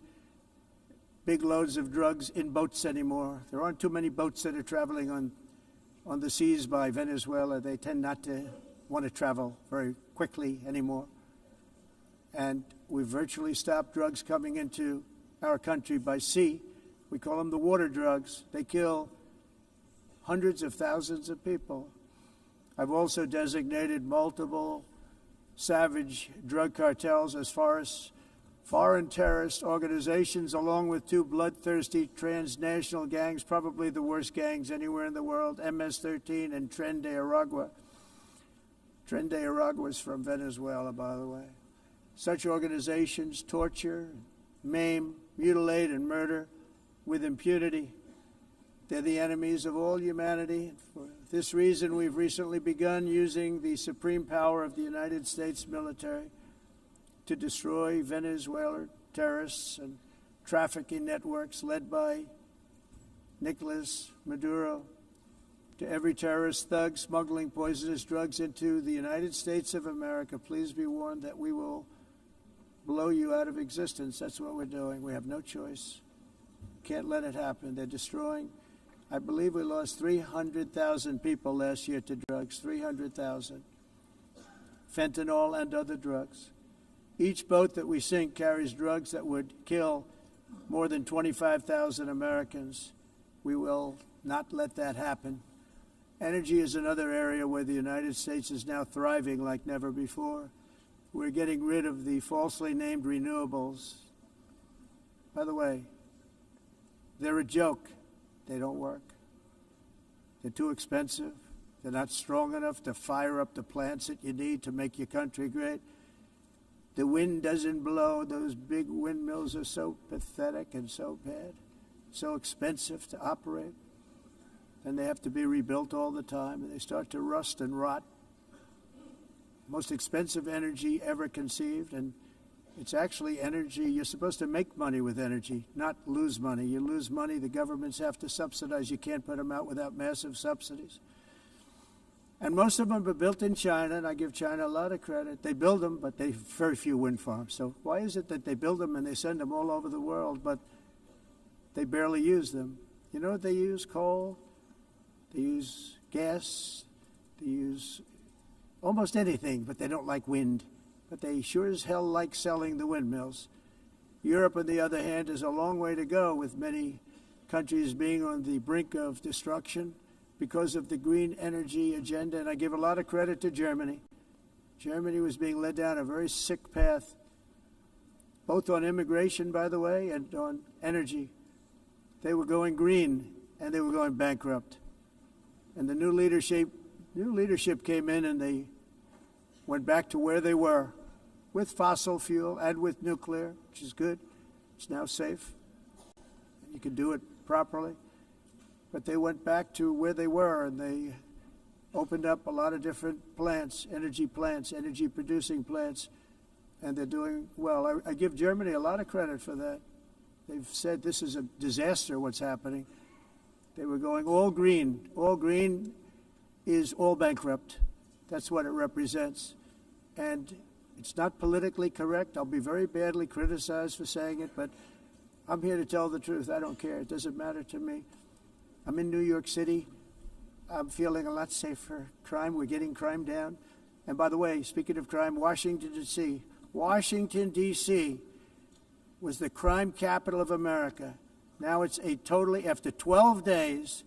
big loads of drugs in boats anymore. There aren't too many boats that are traveling on the seas by Venezuela. They tend not to want to travel very quickly anymore. And we've virtually stopped drugs coming into our country by sea. We call them the water drugs. They kill hundreds of thousands of people. I've also designated multiple savage drug cartels as far as foreign terrorist organizations, along with two bloodthirsty transnational gangs, probably the worst gangs anywhere in the world, MS-13 and Tren de Aragua. Tren de Aragua is from Venezuela, by the way. Such organizations torture, maim, mutilate, and murder with impunity. They're the enemies of all humanity. For this reason, we've recently begun using the supreme power of the United States military to destroy Venezuelan terrorists and trafficking networks led by Nicolas Maduro. To every terrorist thug smuggling poisonous drugs into the United States of America, please be warned that we will blow you out of existence. That's what we're doing. We have no choice. Can't let it happen. They're destroying. I believe we lost 300,000 people last year to drugs, 300,000. Fentanyl and other drugs. Each boat that we sink carries drugs that would kill more than 25,000 Americans. We will not let that happen. Energy is another area where the United States is now thriving like never before. We're getting rid of the falsely named renewables. By the way, they're a joke. They don't work. They're too expensive. They're not strong enough to fire up the plants that you need to make your country great. The wind doesn't blow. Those big windmills are so pathetic and so bad, so expensive to operate. And they have to be rebuilt all the time, and they start to rust and rot. most expensive energy ever conceived, and it's actually energy. You're supposed to make money with energy, not lose money. You lose money, the governments have to subsidize. You can't put them out without massive subsidies. And most of them are built in China, and I give China a lot of credit. They build them, but they very few wind farms. So why is it that they build them and they send them all over the world, but they barely use them? You know what they use? Coal. They use gas. They use almost anything, but they don't like wind. But they sure as hell like selling the windmills. Europe, on the other hand, is a long way to go, with many countries being on the brink of destruction because of the green energy agenda. And I give a lot of credit to Germany. Germany was being led down a very sick path, both on immigration, by the way, and on energy. They were going green, and they were going bankrupt. And the new leadership came in, and they went back to where they were, with fossil fuel and with nuclear, which is good. It's now safe. You can do it properly. But they went back to where they were, and they opened up a lot of different plants, energy-producing plants, and they're doing well. I give Germany a lot of credit for that. They've said this is a disaster, what's happening. They were going all green. All green is all bankrupt. That's what it represents. And it's not politically correct. I'll be very badly criticized for saying it, but I'm here to tell the truth. I don't care. It doesn't matter to me. I'm in New York City. I'm feeling a lot safer. Crime, we're getting crime down. And by the way, speaking of crime, Washington, D.C. was the crime capital of America. Now it's after 12 days,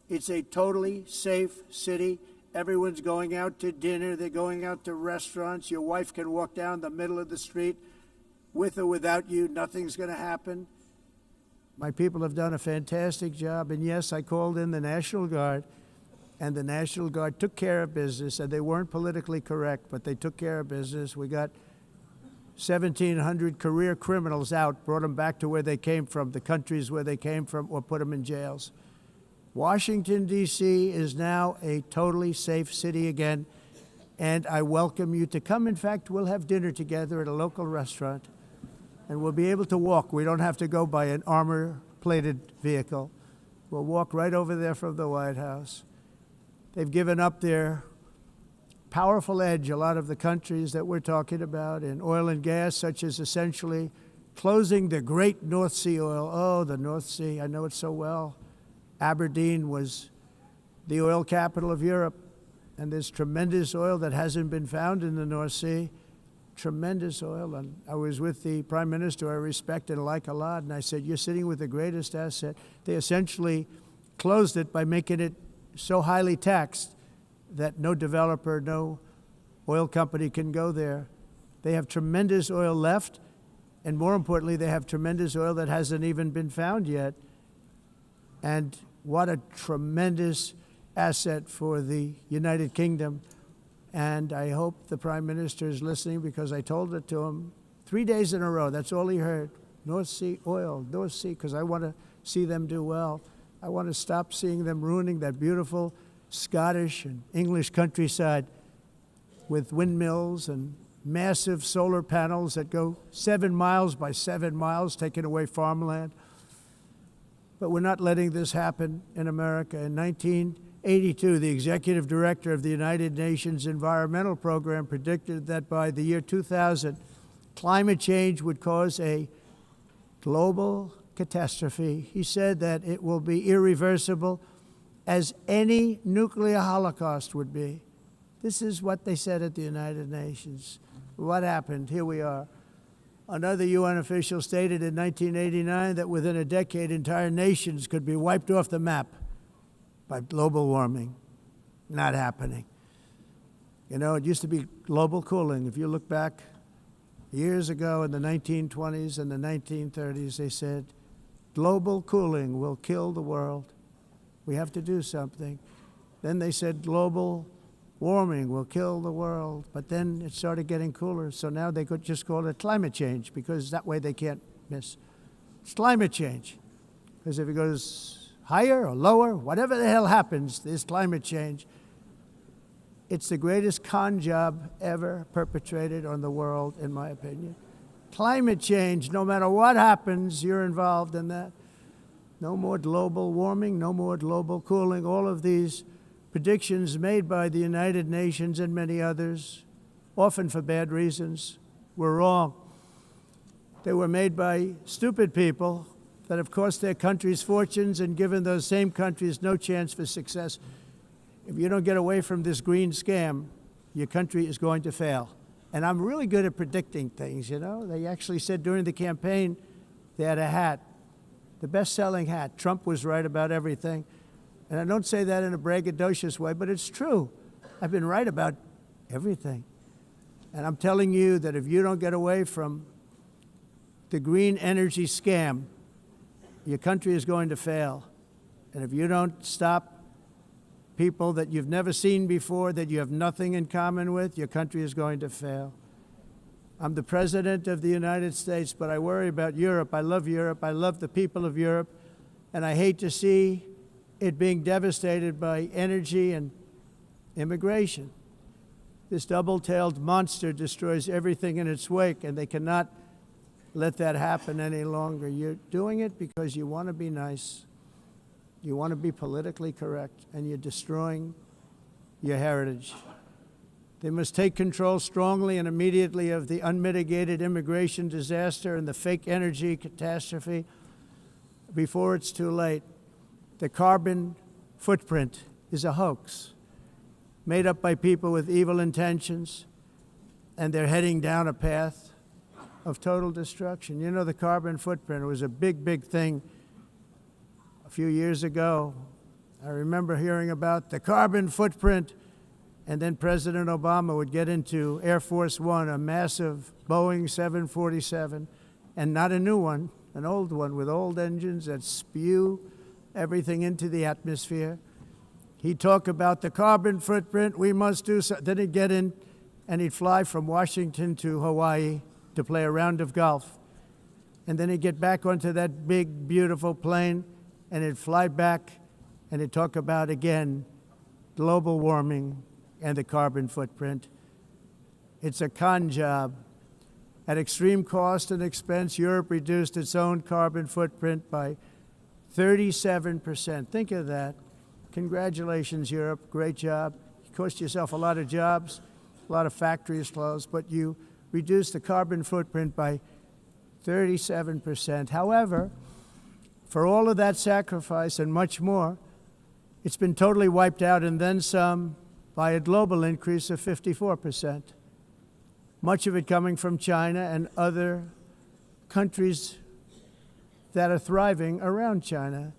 it's a totally safe city. Everyone's going out to dinner. They're going out to restaurants. Your wife can walk down the middle of the street with or without you. Nothing's going to happen. My people have done a fantastic job. And yes, I called in the National Guard, and the National Guard took care of business. And they weren't politically correct, but they took care of business. We got 1,700 career criminals out, brought them back to where they came from, the countries where they came from, or put them in jails. Washington, D.C. is now a totally safe city again, and I welcome you to come. In fact, we'll have dinner together at a local restaurant, and we'll be able to walk. We don't have to go by an armor-plated vehicle. We'll walk right over there from the White House. They've given up their powerful edge, a lot of the countries that we're talking about, in oil and gas, such as essentially closing the great North Sea oil. Oh, the North Sea, I know it so well. Aberdeen was the oil capital of Europe, and there's tremendous oil that hasn't been found in the North Sea, tremendous oil. And I was with the Prime Minister I respect and like a lot, and I said, you're sitting with the greatest asset. They essentially closed it by making it so highly taxed that no developer, no oil company can go there. They have tremendous oil left, and more importantly, they have tremendous oil that hasn't even been found yet. And what a tremendous asset for the United Kingdom. And I hope the Prime Minister is listening, because I told it to him 3 days in a row. That's all he heard. North Sea oil, North Sea, because I want to see them do well. I want to stop seeing them ruining that beautiful Scottish and English countryside with windmills and massive solar panels that go 7 miles by 7 miles, taking away farmland. But we're not letting this happen in America. In 1982, the executive director of the United Nations Environmental Program predicted that by the year 2000, climate change would cause a global catastrophe. He said that it will be irreversible, as any nuclear holocaust would be. This is what they said at the United Nations. What happened? Here we are. Another UN official stated in 1989 that within a decade, entire nations could be wiped off the map by global warming. Not happening. You know, it used to be global cooling. If you look back years ago in the 1920s and the 1930s, they said, global cooling will kill the world. We have to do something. Then they said global warming will kill the world, but then it started getting cooler, so now they could just call it climate change, because that way they can't miss. It's climate change, because if it goes higher or lower, whatever the hell happens, there's climate change. It's the greatest con job ever perpetrated on the world, in my opinion. Climate change, no matter what happens, you're involved in that. No more global warming, no more global cooling. All of these predictions made by the United Nations and many others, often for bad reasons, were wrong. They were made by stupid people that have cost their countries fortunes and given those same countries no chance for success. If you don't get away from this green scam, your country is going to fail. And I'm really good at predicting things, you know. They actually said during the campaign they had a hat, the best-selling hat. Trump was right about everything. And I don't say that in a braggadocious way, but it's true. I've been right about everything. And I'm telling you that if you don't get away from the green energy scam, your country is going to fail. And if you don't stop people that you've never seen before, that you have nothing in common with, your country is going to fail. I'm the President of the United States, but I worry about Europe. I love Europe. I love the people of Europe. And I hate to see it being devastated by energy and immigration. This double-tailed monster destroys everything in its wake, and they cannot let that happen any longer. You're doing it because you want to be nice. You want to be politically correct, and you're destroying your heritage. They must take control strongly and immediately of the unmitigated immigration disaster and the fake energy catastrophe before it's too late. The carbon footprint is a hoax made up by people with evil intentions, and they're heading down a path of total destruction. You know, the carbon footprint was a big, big thing a few years ago. I remember hearing about the carbon footprint, and then President Obama would get into Air Force One, a massive Boeing 747, and not a new one, an old one with old engines that spew everything into the atmosphere. He'd talk about the carbon footprint, we must do so. Then he'd get in and he'd fly from Washington to Hawaii to play a round of golf. And then he'd get back onto that big, beautiful plane and he'd fly back and he'd talk about, again, global warming and the carbon footprint. It's a con job. At extreme cost and expense, Europe reduced its own carbon footprint by 37%. Think of that. Congratulations, Europe. Great job. You cost yourself a lot of jobs, a lot of factories closed, but you reduced the carbon footprint by 37%. However, for all of that sacrifice and much more, it's been totally wiped out and then some by a global increase of 54%. Much of it coming from China and other countries that are thriving around China,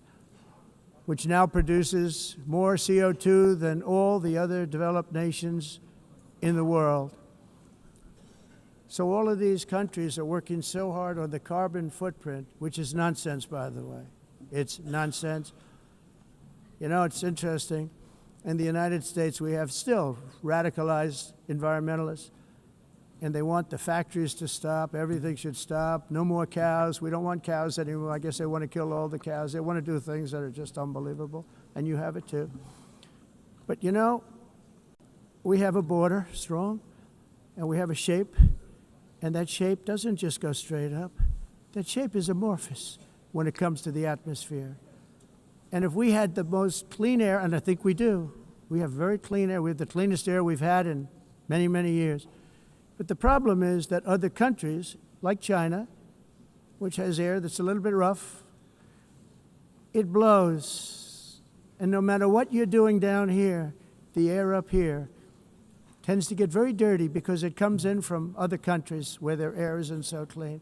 which now produces more CO2 than all the other developed nations in the world. So all of these countries are working so hard on the carbon footprint, which is nonsense, by the way. It's nonsense. You know, it's interesting. In the United States, we have still radicalized environmentalists, and they want the factories to stop. Everything should stop. No more cows. We don't want cows anymore. I guess they want to kill all the cows. They want to do things that are just unbelievable, and you have it too. But you know, we have a border, strong, and we have a shape, and that shape doesn't just go straight up. That shape is amorphous when it comes to the atmosphere. And if we had the most clean air, and I think we do, we have very clean air. We have the cleanest air we've had in many, many years. But the problem is that other countries, like China, which has air that's a little bit rough, it blows. And no matter what you're doing down here, the air up here tends to get very dirty because it comes in from other countries where their air isn't so clean.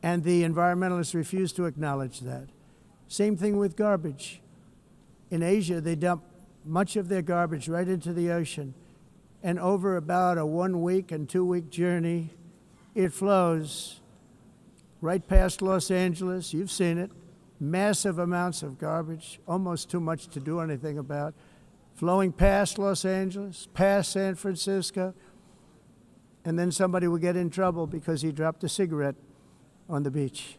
And the environmentalists refuse to acknowledge that. Same thing with garbage. In Asia, they dump much of their garbage right into the ocean. And over about a 1 week and 2 week journey, it flows right past Los Angeles. You've seen it. Massive amounts of garbage, almost too much to do anything about, flowing past Los Angeles, past San Francisco, and then somebody will get in trouble because he dropped a cigarette on the beach.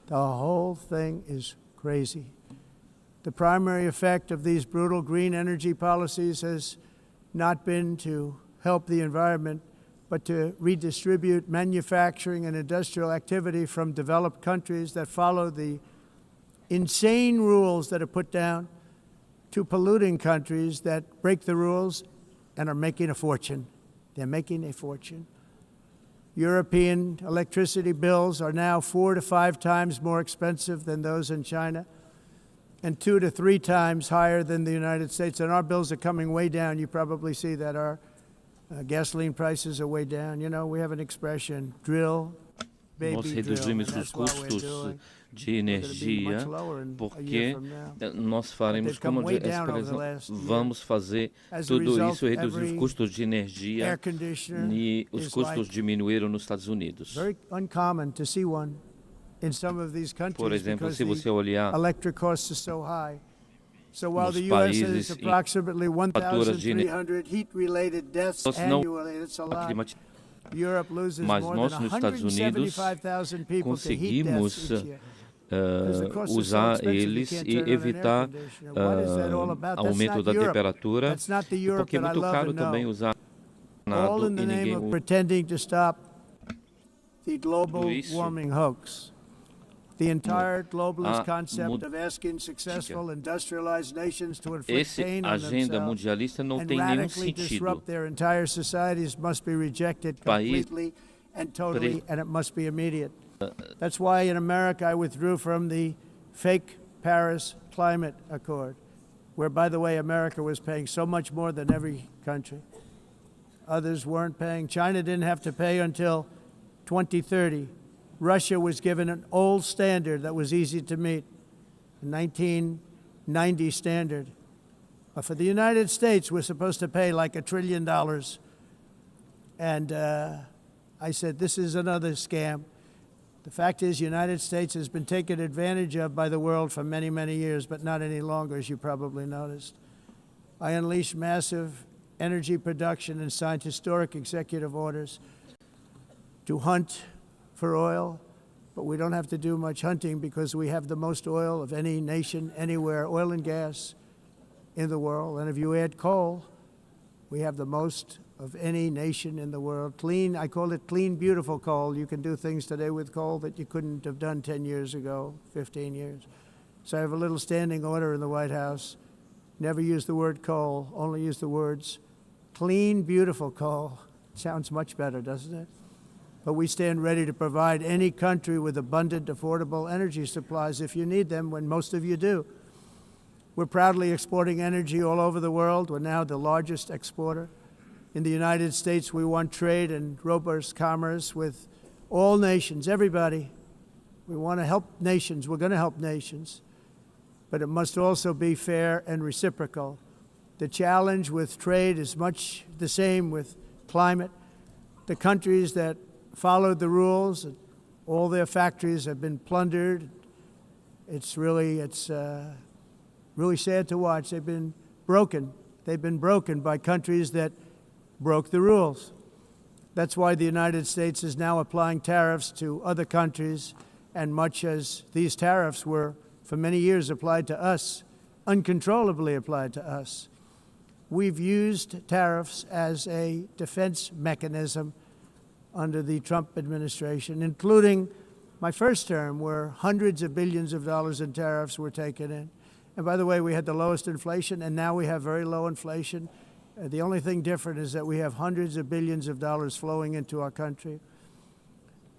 The whole thing is crazy. The primary effect of these brutal green energy policies has not been to help the environment, but to redistribute manufacturing and industrial activity from developed countries that follow the insane rules that are put down to polluting countries that break the rules and are making a fortune. They're making a fortune. European electricity bills are now 4 to 5 times more expensive than those in China, and 2 to 3 times higher than the United States. And our bills are coming way down. You probably see that our gasoline prices are way down. You know, we have an expression, drill, baby, Nós drill. reduzimos And os that's what we're custos doing. de energia porque nós faremos como vamos fazer tudo isso, reduzir os custos de energia e os custos diminuíram nos Estados Unidos. Por exemplo, se você olhar nos países em faturas de energia não mas nós nos Estados Unidos conseguimos usar eles e evitar aumento da temperatura, porque é muito caro também usar nada e ninguém usa isso. The entire globalist concept of asking successful industrialized nations to inflict pain on themselves and radically disrupt their entire societies must be rejected completely and totally, and it must be immediate. That's why in America I withdrew from the fake Paris Climate Accord, where, by the way, America was paying so much more than every country. Others weren't paying. China didn't have to pay until 2030. Russia was given an old standard that was easy to meet, a 1990 standard. But for the United States, we're supposed to pay like $1 trillion. And I said, this is another scam. The fact is, the United States has been taken advantage of by the world for many, many years, but not any longer, as you probably noticed. I unleashed massive energy production and signed historic executive orders to hunt for oil, but we don't have to do much hunting because we have the most oil of any nation anywhere, oil and gas in the world. And if you add coal, we have the most of any nation in the world. Clean, I call it clean, beautiful coal. You can do things today with coal that you couldn't have done 10 years ago, 15 years. So I have a little standing order in the White House. Never use the word coal, only use the words clean, beautiful coal. Sounds much better, doesn't it? But we stand ready to provide any country with abundant, affordable energy supplies if you need them, when most of you do. We're proudly exporting energy all over the world. We're now the largest exporter. In the United States, we want trade and robust commerce with all nations, everybody. We want to help nations. We're going to help nations. But it must also be fair and reciprocal. The challenge with trade is much the same with climate. The countries that followed the rules, all their factories have been plundered. It's really sad to watch. They've been broken. They've been broken by countries that broke the rules. That's why the United States is now applying tariffs to other countries, and much as these tariffs were for many years applied to us, uncontrollably applied to us. We've used tariffs as a defense mechanism under the Trump administration, including my first term, where hundreds of billions of dollars in tariffs were taken in. And by the way, we had the lowest inflation, and now we have very low inflation. The only thing different is that we have hundreds of billions of dollars flowing into our country.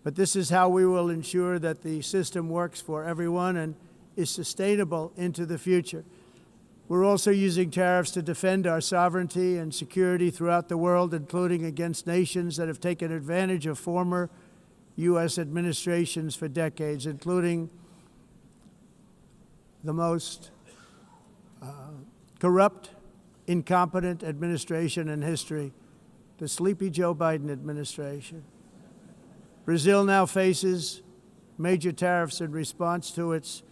But this is how we will ensure that the system works for everyone and is sustainable into the future. We're also using tariffs to defend our sovereignty and security throughout the world, including against nations that have taken advantage of former U.S. administrations for decades, including the most corrupt, incompetent administration in history, the sleepy Joe Biden administration. Brazil now faces major tariffs in response to its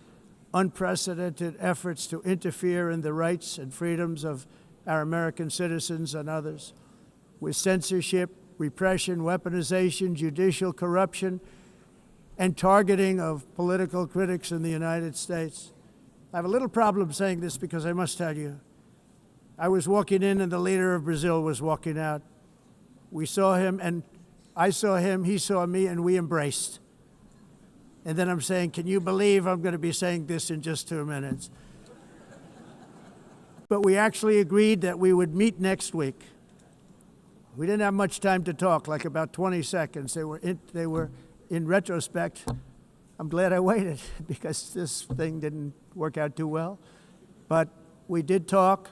unprecedented efforts to interfere in the rights and freedoms of our American citizens and others, with censorship, repression, weaponization, judicial corruption, and targeting of political critics in the United States. I have a little problem saying this because I must tell you, I was walking in and the leader of Brazil was walking out. We saw him and I saw him, he saw me, and we embraced. And then I'm saying, can you believe I'm going to be saying this in just 2 minutes? But we actually agreed that we would meet next week. We didn't have much time to talk, like about 20 seconds. They were in retrospect, I'm glad I waited because this thing didn't work out too well. But we did talk,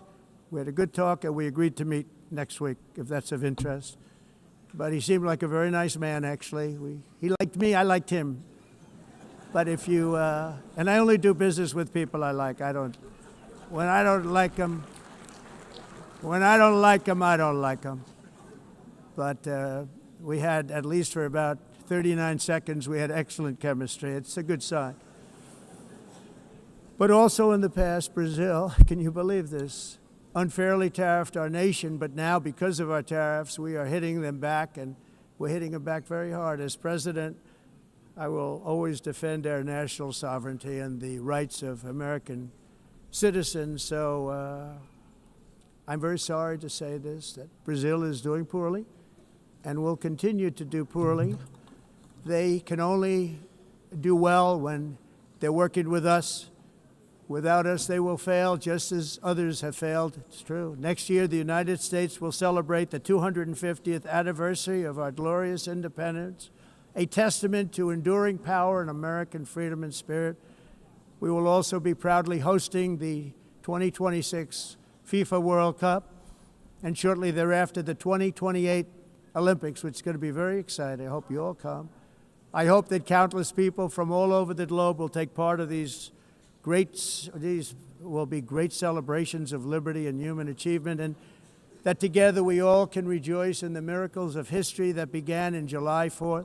we had a good talk, and we agreed to meet next week, if that's of interest. But he seemed like a very nice man, actually. He liked me, I liked him. But if you, and I only do business with people I like. When I don't like them, I don't like them. But we had, at least for about 39 seconds, we had excellent chemistry. It's a good sign. But also in the past, Brazil, can you believe this, unfairly tariffed our nation, but now because of our tariffs, we are hitting them back, and we're hitting them back very hard. As president, I will always defend our national sovereignty and the rights of American citizens. So I'm very sorry to say this, that Brazil is doing poorly and will continue to do poorly. They can only do well when they're working with us. Without us, they will fail, just as others have failed. It's true. Next year, the United States will celebrate the 250th anniversary of our glorious independence, a testament to enduring power and American freedom and spirit. We will also be proudly hosting the 2026 FIFA World Cup, and shortly thereafter, the 2028 Olympics, which is going to be very exciting. I hope you all come. I hope that countless people from all over the globe will take part of these will be great celebrations of liberty and human achievement, and that together we all can rejoice in the miracles of history that began in July 4th,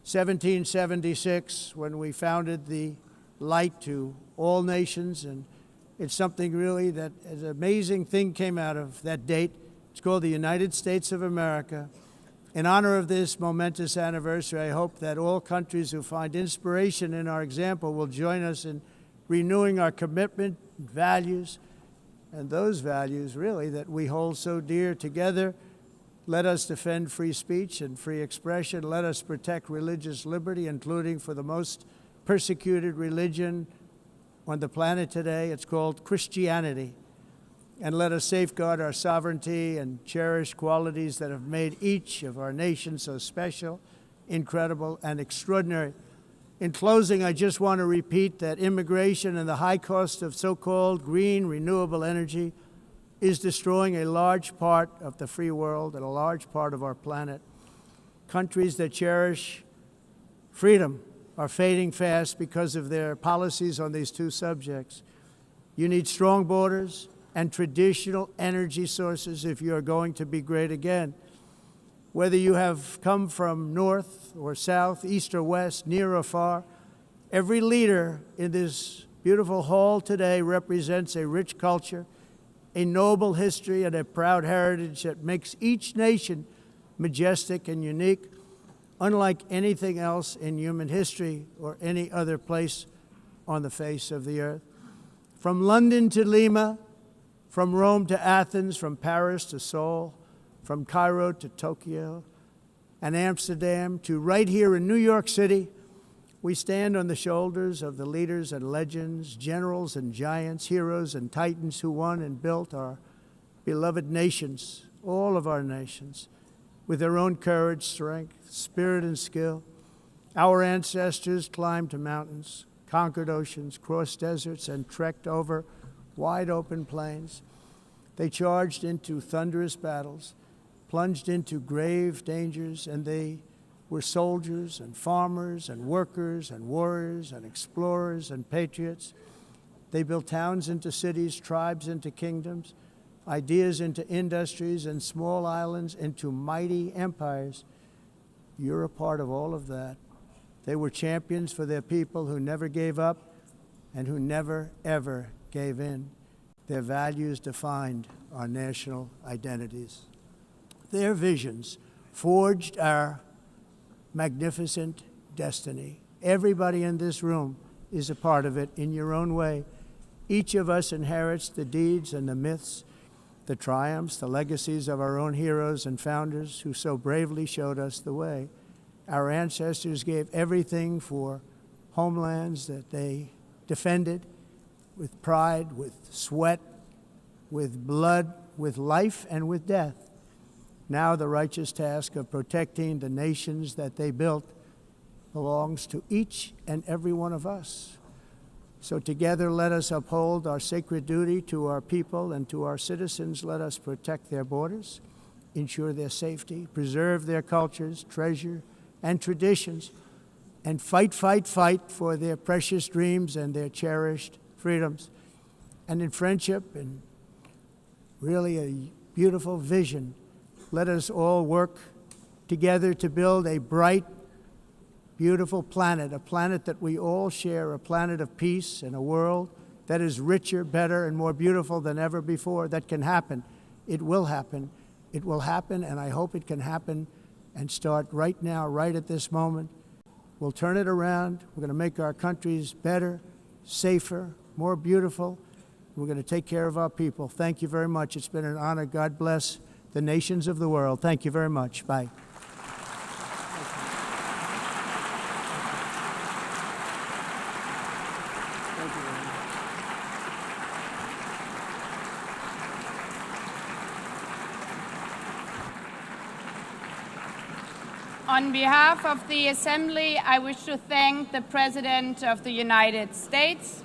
1776, when we founded the light to all nations. And it's something really that an amazing thing came out of that date. It's called the United States of America. In honor of this momentous anniversary, I hope that all countries who find inspiration in our example will join us in renewing our commitment, values, and those values, really, that we hold so dear. Together, let us defend free speech and free expression. Let us protect religious liberty, including for the most persecuted religion on the planet today. It's called Christianity. And let us safeguard our sovereignty and cherish qualities that have made each of our nations so special, incredible, and extraordinary. In closing, I just want to repeat that immigration and the high cost of so-called green renewable energy is destroying a large part of the free world and a large part of our planet. Countries that cherish freedom are fading fast because of their policies on these two subjects. You need strong borders and traditional energy sources if you are going to be great again. Whether you have come from north or south, east or west, near or far, every leader in this beautiful hall today represents a rich culture, a noble history, and a proud heritage that makes each nation majestic and unique, unlike anything else in human history or any other place on the face of the earth. From London to Lima, from Rome to Athens, from Paris to Seoul, from Cairo to Tokyo and Amsterdam to right here in New York City, we stand on the shoulders of the leaders and legends, generals and giants, heroes and titans who won and built our beloved nations, all of our nations, with their own courage, strength, spirit, and skill. Our ancestors climbed mountains, conquered oceans, crossed deserts, and trekked over wide open plains. They charged into thunderous battles, plunged into grave dangers, and they were soldiers and farmers and workers and warriors and explorers and patriots. They built towns into cities, tribes into kingdoms, ideas into industries, and small islands into mighty empires. You're a part of all of that. They were champions for their people who never gave up and who never, ever gave in. Their values defined our national identities. Their visions forged our magnificent destiny. Everybody in this room is a part of it in your own way. Each of us inherits the deeds and the myths the triumphs, the legacies of our own heroes and founders who so bravely showed us the way. Our ancestors gave everything for homelands that they defended with pride, with sweat, with blood, with life, and with death. Now the righteous task of protecting the nations that they built belongs to each and every one of us. So together let us uphold our sacred duty to our people and to our citizens. Let us protect their borders, ensure their safety, preserve their cultures, treasure, and traditions, and fight, fight, fight for their precious dreams and their cherished freedoms. And in friendship and really a beautiful vision, let us all work together to build a bright, beautiful planet, a planet that we all share, a planet of peace and a world that is richer, better, and more beautiful than ever before. That can happen. It will happen. It will happen, and I hope it can happen and start right now, right at this moment. We'll turn it around. We're going to make our countries better, safer, more beautiful. We're going to take care of our people. Thank you very much. It's been an honor. God bless the nations of the world. Thank you very much. Bye. On behalf of the Assembly, I wish to thank the President of the United States,